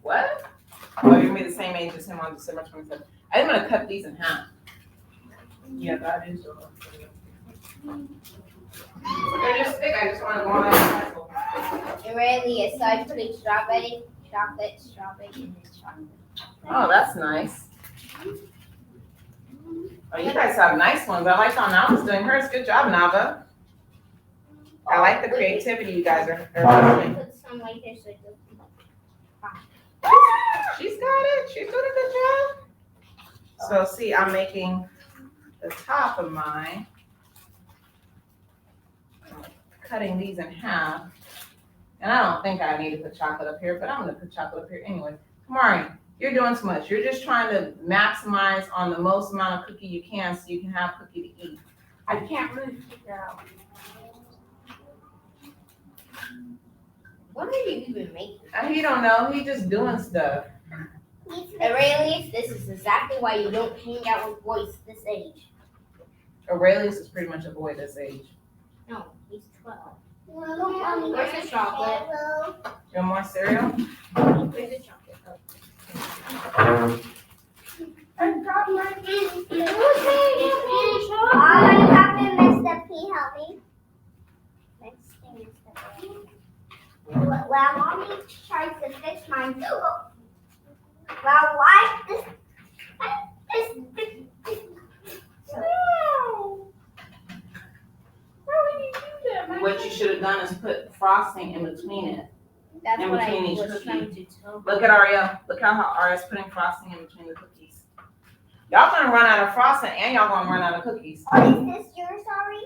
What? Oh, you're gonna be the same age as him on December 27th. I'm gonna cut these in half. Yeah, that is. They're just thick. I just want to go on like a pretzel. Aurelius, so I put in strawberry, chocolate, and then chocolate. Oh, that's nice. Oh, you guys have nice ones. I like how Nava's doing hers. Good job, Nava. I like the creativity you guys are doing. Put some right here so it doesn't. She's got it. She's doing a good job. So see, I'm making the top of mine. Cutting these in half. And I don't think I need to put chocolate up here, but I'm gonna put chocolate up here anyway. Kamari, you're doing too much. You're just trying to maximize on the most amount of cookie you can so you can have cookie to eat. I can't really figure out. What are you even making? He don't know. He just doing stuff. Aurelius, this is exactly why you don't hang out with boys this age. Aurelius is pretty much a boy this age. No, he's 12. Where's the chocolate? You want more cereal? Where's the chocolate? I dropped my pen. I have been messed up. Can you help me? Well, Mommy tries to fix mine. Well, why this? What you should have done is put frosting in between it. That's In what I between each was cookie. trying to tell. Look at Aria. Look how Aria's putting frosting in between the cookies. Y'all gonna run out of frosting and y'all gonna run out of cookies. Oh, is this yours, sorry?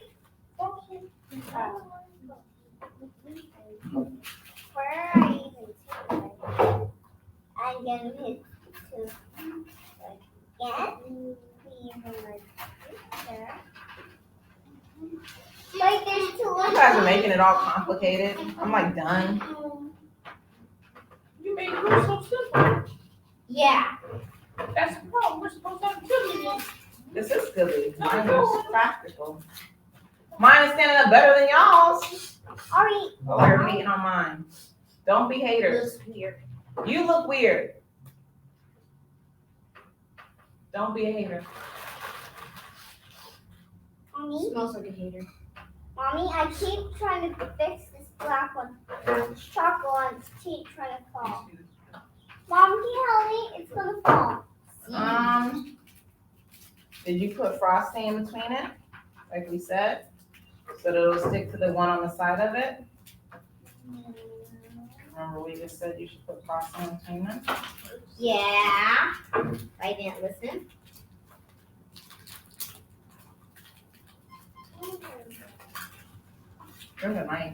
Where are you even taking? I'm gonna hit two again. Like there's two. You guys are making it all complicated. I'm like done. You made it look so simple. Yeah. That's the problem. We're supposed to have chili. This is good. Mine is practical. Mine is standing up better than y'all's. Alright. Oh, you're hating on mine. Don't be haters. Looks weird. You look weird. Don't be a hater. Mommy, Smells like a hater. Mommy, I keep trying to fix this black one. It's chocolate on its teeth trying to fall. Mom, can you help me? It's gonna fall. Did you put frosting in between it, like we said, so that it'll stick to the one on the side of it? Remember we just said you should put frosting in between them? Yeah. I didn't listen. There's a knife.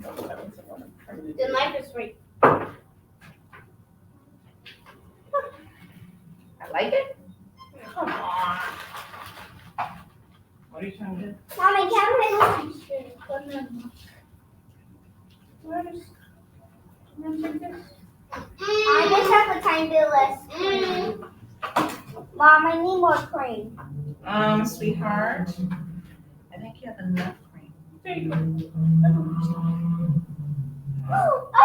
The knife is right. I like it. Come on. What are you trying to do? Mommy, can I just have a tiny bit less cream. Mom, I need more cream. Sweetheart, I think you have enough cream. There you go. I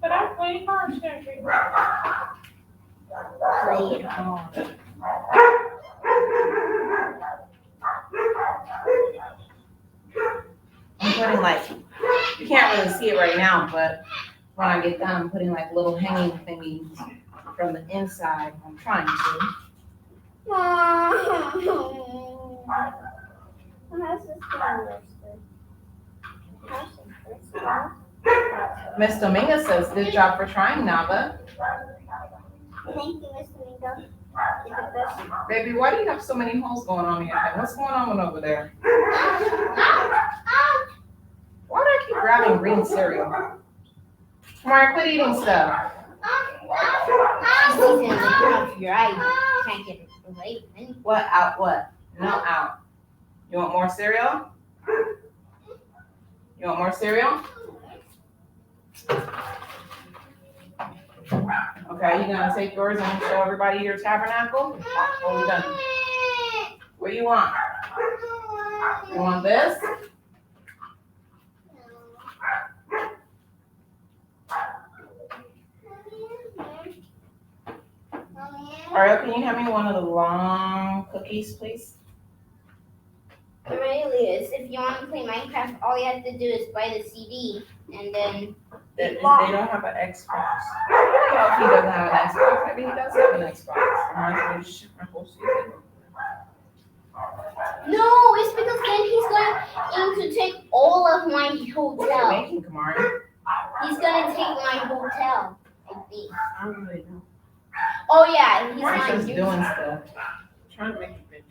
But I played hard, Sherry. Play it. I'm putting you can't really see it right now, but when I get done, I'm putting little hanging thingies from the inside. I'm trying to. Miss Dominguez says, good job for trying, Nava. Thank you, Miss Domingo. You're the best. Baby, why do you have so many holes going on in your head? What's going on over there? Why do I keep grabbing green cereal? Mark, quit eating stuff. She's teasing the out of your eye. You can't get it away. What? Out what? No, out. You want more cereal? You want more cereal? Okay, you gonna take yours and show everybody your tabernacle? What we done? What do you want? You want this? Ariel, can you hand me one of the long cookies, please? It really is. If you want to play Minecraft, all you have to do is buy the CD, and then They don't have an Xbox. I don't know if he doesn't have an Xbox. Maybe he does have an Xbox. I might as well just ship my whole CD. no, it's because then he's going to take all of my What are you hotel. making, Kamari? He's gonna take my hotel. I think. I don't really know. Oh yeah, he's Kamari's not just doing stuff. I'm trying to make it big.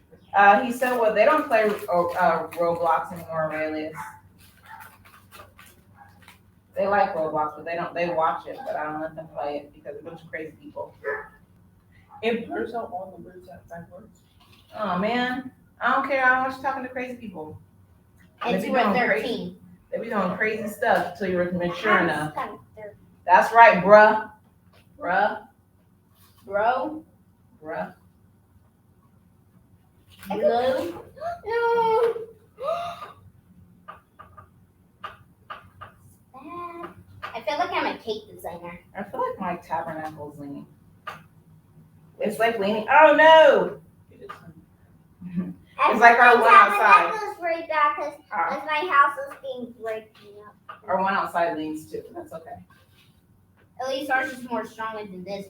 He said, well, they don't play Roblox anymore, Aurelius. They like Roblox, but they watch it, but I don't let them play it because a bunch of crazy people. It blurs out all the words outside words. Oh, man. I don't care how much you're talking to crazy people. It's They be worth doing 13. They be doing crazy stuff until you're mature enough. Kind of dirty. That's right, bruh. Bruh. Bro. Bruh. Hello. No. I feel like I'm a cake designer. I feel like my tabernacle's leaning. It's like leaning. Oh, no. It's like our one outside. That goes right back because my house is being breaking up. Our one outside leans too. That's okay. At least ours is more stronger than this.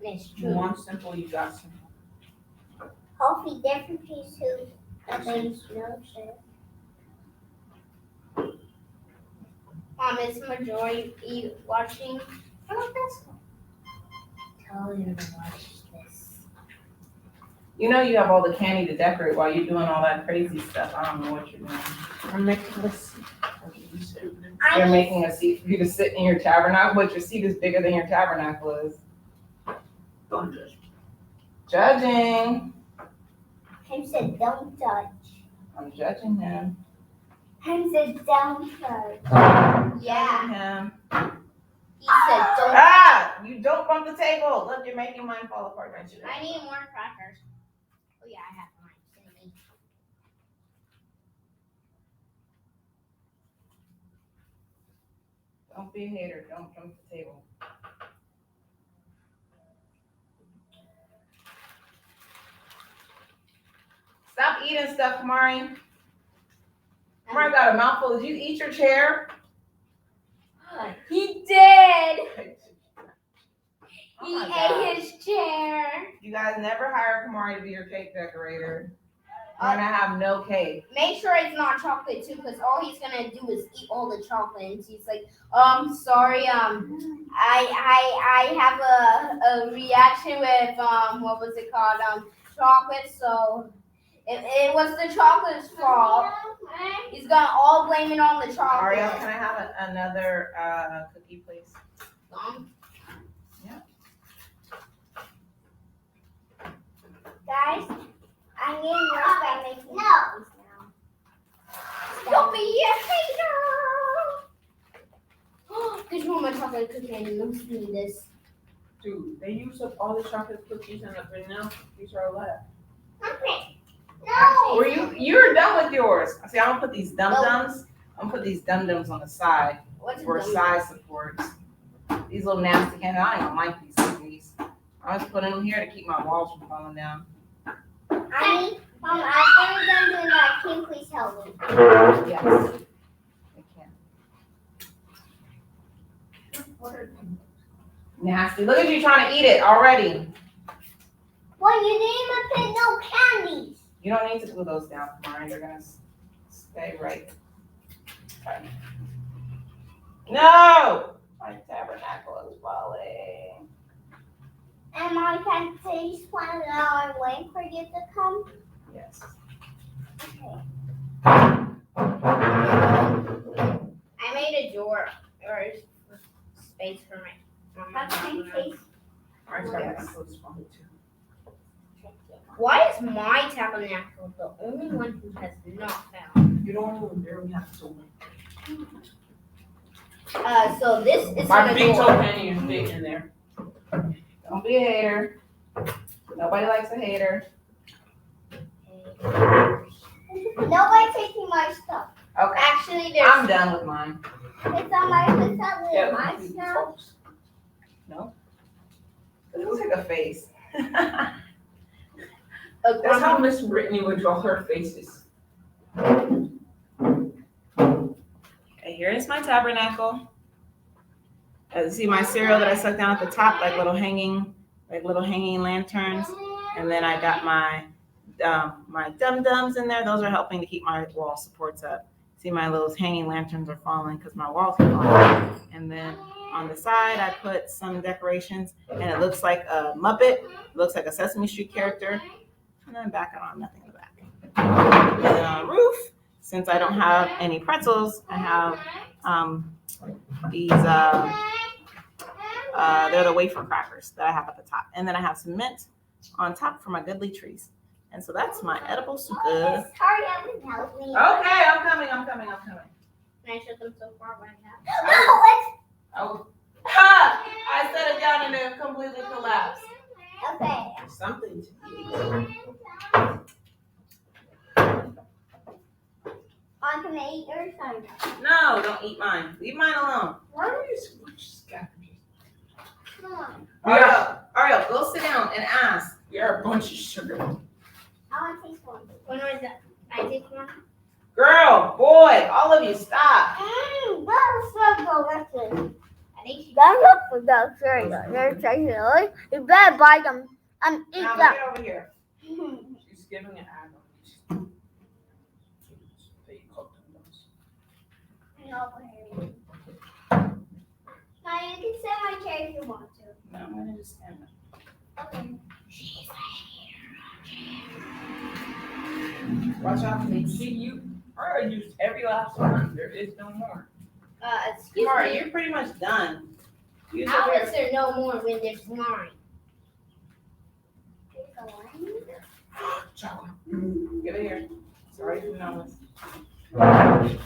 It's You true. want simple, you got simple. Hopefully different piece who makes no sense. Mom, is majority watching? I like this one. Tell you to watch this. You know you have all the candy to decorate while you're doing all that crazy stuff. I don't know what you're doing. I'm making this. You're making a seat for you to sit in your tabernacle, but your seat is bigger than your tabernacle is. Don't judge. Judging. Him said don't judge. I'm judging him. And sit down first. Yeah. Him. He said, don't. Ah! You don't bump the table. Look, you're making mine fall apart, don't you? I need more crackers. Oh, yeah, I have mine. Cinnamon. Don't be a hater. Don't bump the table. Stop eating stuff, Kamari. Kamari got a mouthful. Did you eat your chair? He did. Oh He my ate gosh. his chair. You guys never hire Kamari to be your cake decorator. You're gonna have no cake. Make sure it's not chocolate too, because all he's gonna do is eat all the chocolate. And he's like, sorry, I have a reaction with what was it called, chocolate. So it was the chocolate's fault. He's gonna all blame it on the chocolate. Ariel, can I have another cookie, please? Guys, I'm getting worse by making cookies now. Don't be a hater. There's one more chocolate cookie and let's do this. Dude, they used up all the chocolate cookies and the vanilla cookies are left. Okay. No. Were you're done with yours? See, I'm gonna put these dum-dums. I'm gonna put these dum-dums on the side What's for the side supports. These little nasty candies. I don't even like these cookies. I'm just putting them here to keep my walls from falling down. Mom, after we're done doing that, can you please help me? Yes. I can. Nasty. Look at you trying to eat it already. Well, you didn't even pick no candies. You don't need to glue those down, Kamari. They're gonna stay right. Okay. No! My tabernacle is falling. And Mom, can I taste one and I'm waiting for you to come? Yes. Okay. I made a drawer or space for my. How can I taste? My tabernacle is falling too. Why is my tabernacle the only one who has not found? You don't even barely have to win. So this is My gonna big toe go. penny is big in there. Don't be a hater. Nobody likes a hater. Nobody's taking my stuff. Okay. Actually, there's. I'm done with mine. It's on my Yeah, my cookies, stuff. folks. It looks like a face. That's how Miss Brittany would draw her faces. Okay, here is my tabernacle. You see my cereal that I stuck down at the top, like little hanging lanterns. And then I got my my dum-dums in there. Those are helping to keep my wall supports up. See, my little hanging lanterns are falling because my walls are falling. And then on the side, I put some decorations, and it looks like a Muppet. It looks like a Sesame Street character. And then back, I don't have nothing in the back. And then on the roof, since I don't have any pretzels, I have these, they're the wafer crackers that I have at the top. And then I have some mint on top for my goodly trees. And so that's my edible sukkah. Hurry up and help me. Okay, I'm coming. Can I show them so far what I have? No, it's Oh, ha! I set it down and it completely collapsed. okay. Something to eat. I'm gonna eat yours. No, don't eat mine. Leave mine alone. Why are you so much scavengers? Come on. Ariel, go sit down and ask. You're a bunch of sugar. I want to taste one. When was that? I take one. Girl, boy, all of you, stop. That's so delicious. I think she. That's not for the cereal. They're cereal. You better buy them and eat Now, them. get over here. She's giving an ad on these. They cooked them. Now you can sit on my chair if you want to. No, I'm going to just stand up. Okay. Watch out, please. See, you already used every last one. There is no more. Excuse Alright, me. you're pretty much done. Use How it is there no more when there's mine? Chocolate. here. Give it here. Sorry for noise. Okay.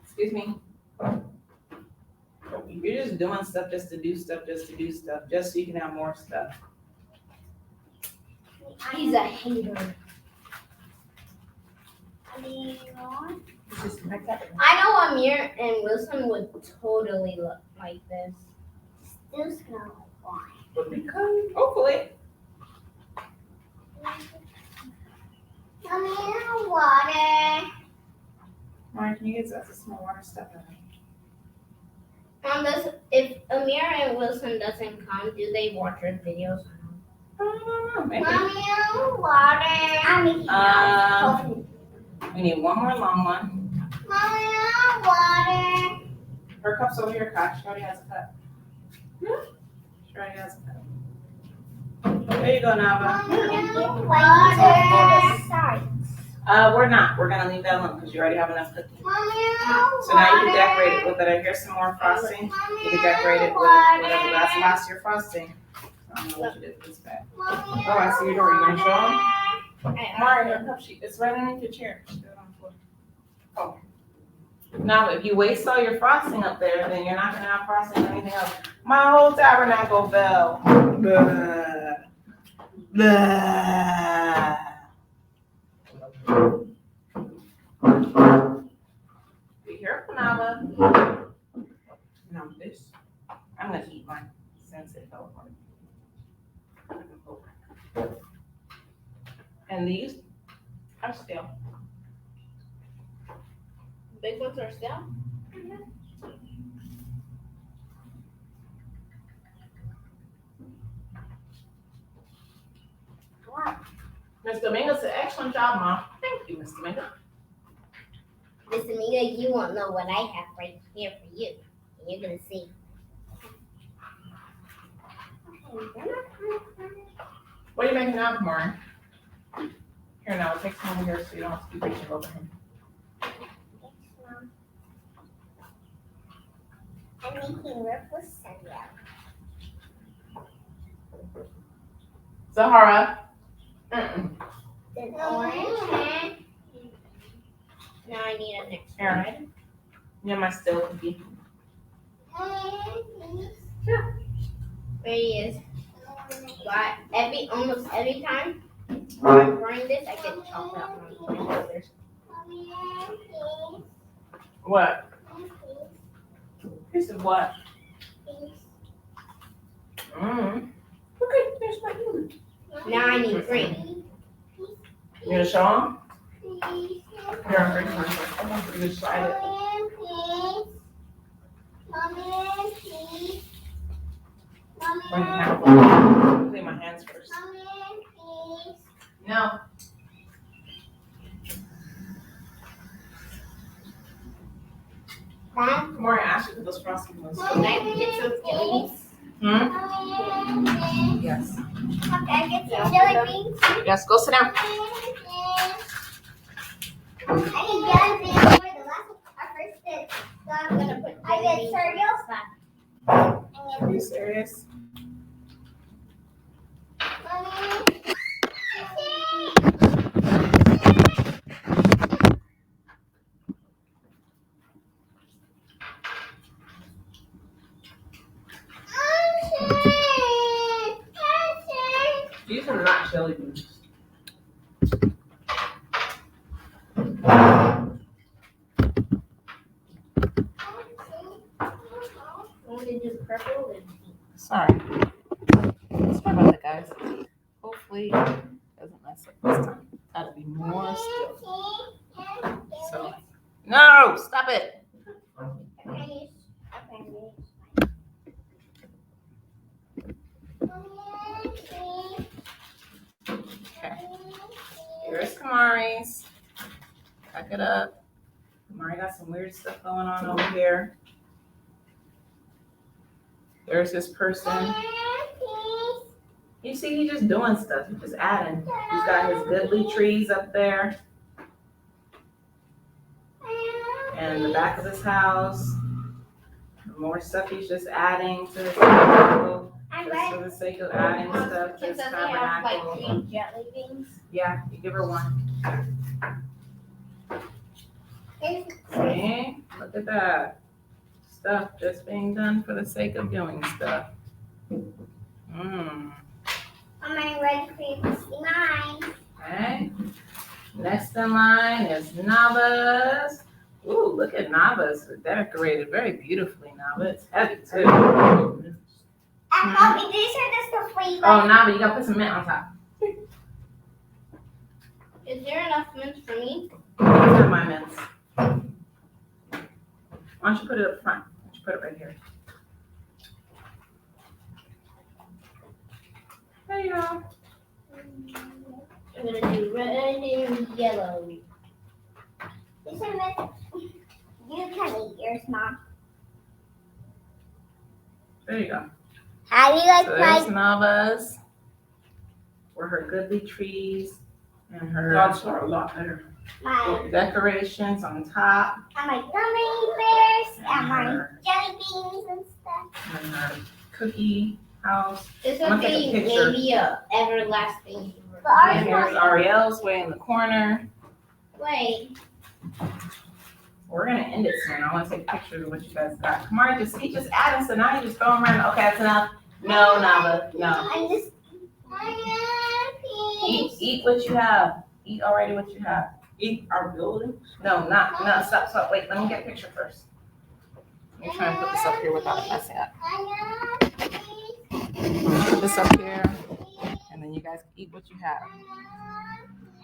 Excuse me. You're just doing stuff just to do stuff, just to do stuff, just so you can have more stuff. He's a hater. It's just like that. I know Amir and Wilson would totally look like this. Still smell like wine. But because, hopefully. Mommy, I water. Mark, can you get some more water stuff in there? If Amir and Wilson doesn't come, do they watch our videos? I don't know, maybe. Mommy, I water. I'm making out. We need one more long one. Mommy, I water. Her cup's over here, Koch. She already has a cup. She already has a cup. There you go, Nava. Mommy, I water. We're not. We're gonna leave that alone because you already have enough cookies. Mommy, I So now you can water. decorate it with it. Here's some more frosting. Mommy, You can decorate it with I whatever water. last year frosting. I don't know what you did with this bag. Mommy, Oh, I see your door. You gonna show them? I Mari, your cup sheet. It's right underneath your chair. Just do it on the floor. Oh. Now, if you waste all your frosting up there, then you're not gonna have frosting or anything else. My whole tabernacle fell. Blah. Blah. Be careful, Nava. Now this, I'm gonna eat mine since it fell apart. And these are still. Big ones are still. Miss Domingo said, excellent job, Mom. Thank you, Miss Domingo. Miss Amiga, you won't know what I have right here for you. And you're gonna see. What are you making now, Maury? Here now, take some over here so you don't have to keep reaching over him. I'm making ripple cereal. Zahara. Then orange. Now I need an extra. Aaron. Yeah, my still cookie. There he is. But almost every time I'm pouring this, I get chocolate on my shoulders. What? Piece of what? Okay, there's my food. Now I need 3. You gonna show them? Here, I'm bringing mine first. I'm gonna just slide it. Bring it down. Clean my hands first. No. Mom, Maury, I asked you for those frosting ones. can I get some jellies? Yes. Okay, I get some jelly beans. Yes, go sit down. I need jelly beans for the last one. Our first did. So I'm gonna put I jelly get beans cereal. Are you serious? These are not jelly beans. Only just purple and pink. Sorry. Sorry about that, guys. Hopefully, it doesn't mess up this time. Gotta be more still. So, no, stop it. Okay. Here's Kamari's. Pack it up. Kamari got some weird stuff going on over here. There's this person. You see, he's just doing stuff. He's just adding. He's got his goodly trees up there. And in the back of his house. More stuff he's just adding to his tabernacle. Just for the sake of adding stuff to his Does he have like tabernacle. 3 jelly beans? Yeah, you give her one. Look at that. Stuff just being done for the sake of doing stuff. I'm ready for you to see mine. Okay. Next in line is Nava's. Ooh, look at Nava's. Decorated very beautifully, Nava. It's heavy too. Mommy, these are just the flavors. Oh, Nava, you gotta put some mint on top. Is there enough mints for me? These are my mints. Why don't you put it up front? Why don't you put it right here? There you go. I'm gonna do red and yellow. These are meant. You can eat yours, Mom. There you go. How do you like So there's Nava's. For her goodly trees and her Dogs are a lot better. my decorations on top. and my gummy bears and my her, jelly beans and stuff? and her cookie house. This I'm would gonna take a be picture. maybe a everlasting. But ours And here's Ariel's way in the corner. Wait. We're gonna end it soon. I wanna take pictures of what you guys got. Kamari, just add us, so now you just throw them around. Okay, that's enough. No, Nava, no. I'm just. Eat what you have. Eat already what you have. Eat our building. No, stop. Wait, let me get a picture first. Let me try and put this up here without messing up. Put this up here, and then you guys eat what you have.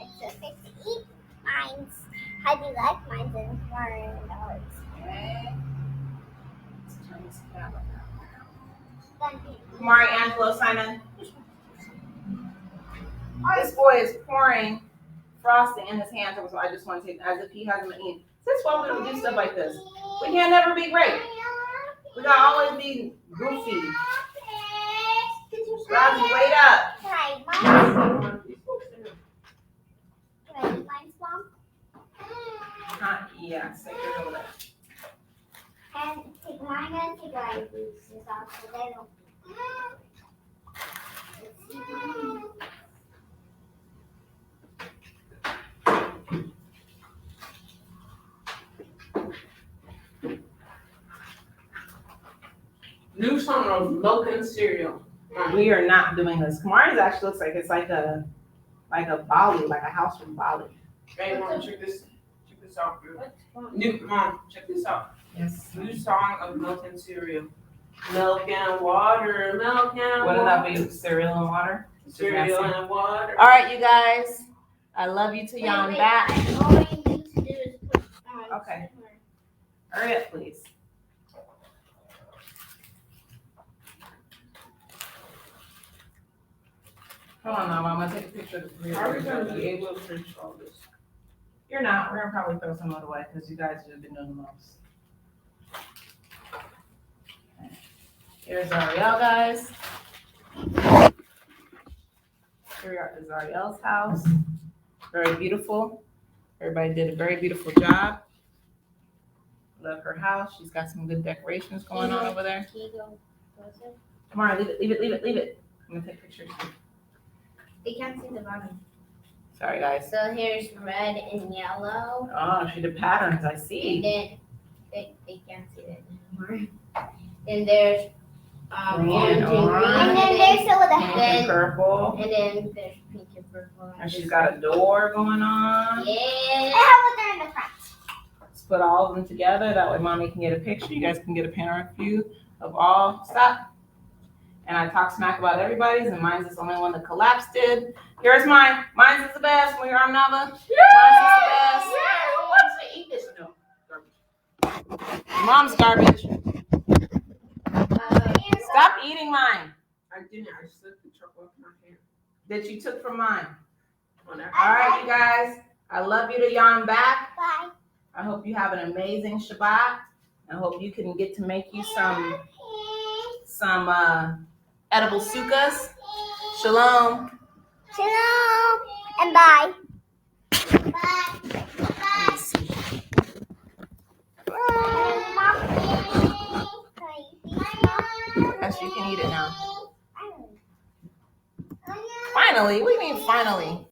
It's so good to eat mines. How do you like mines and $400? Okay. Let's turn this camera down. Kamari, Angelo, sign in. This boy is pouring frosting in his hand, so I just want to take as if he hasn't been eating. That's why we don't do stuff like this. We can't never be great. We gotta always be goofy. Rosie, wait up. Can I eat mine? Can I eat mine, Mom? Yeah, stick it over there. And take mine and take mine pieces off so they don't. New song of milk and cereal. We are not doing this. Kamari's actually looks like it's like a Bali, like a house from Bali. Hey, mom, check this out. New mom, check this out. Yes. New song of milk and cereal. Milk and water, milk and Wouldn't water. that be cereal and water? Cereal and water. All right, you guys. I love you till y'all back. All I need to do is put Okay. Hurry up, please. Hold on, Mom. I'm gonna take a picture of the three Are we of gonna be you. able to finish all this? You're not. We're gonna probably throw some of it away because you guys have been doing the most. Okay. Here's Ariel, guys. Here is Ariel's house. Very beautiful. Everybody did a very beautiful job. Love her house. She's got some good decorations going on over there. Can you go closer? Come on, leave it. I'm gonna take pictures. They can't see the bottom. Sorry, guys. So here's red and yellow. Oh, she did patterns. I And see. then they can't see that anymore. Then there's Green orange and and green. orange. And then there's some of the Pink and purple. And then there's pink and purple. And she's got a door going on. Yeah. how about they're in the front? Let's put all of them together. That way mommy can get a picture. You guys can get a panoramic view of all. Stop. And I talk smack about everybody's, and mine's is the only one that collapsed did. Here's mine. Mine's is the best. When you're on Nava. Mine's is the best. Who wants to eat this? No. Mom's garbage. Stop eating mine I didn't. I slipped the chocolate off my hand. that you took from mine. On that. All right, you guys. I love you to y'all back. Bye. I hope you have an amazing Shabbat. I hope you can get to make you some edible sukkahs. Shalom. Shalom and bye. Yes, you can eat it now. Finally? What do you mean finally?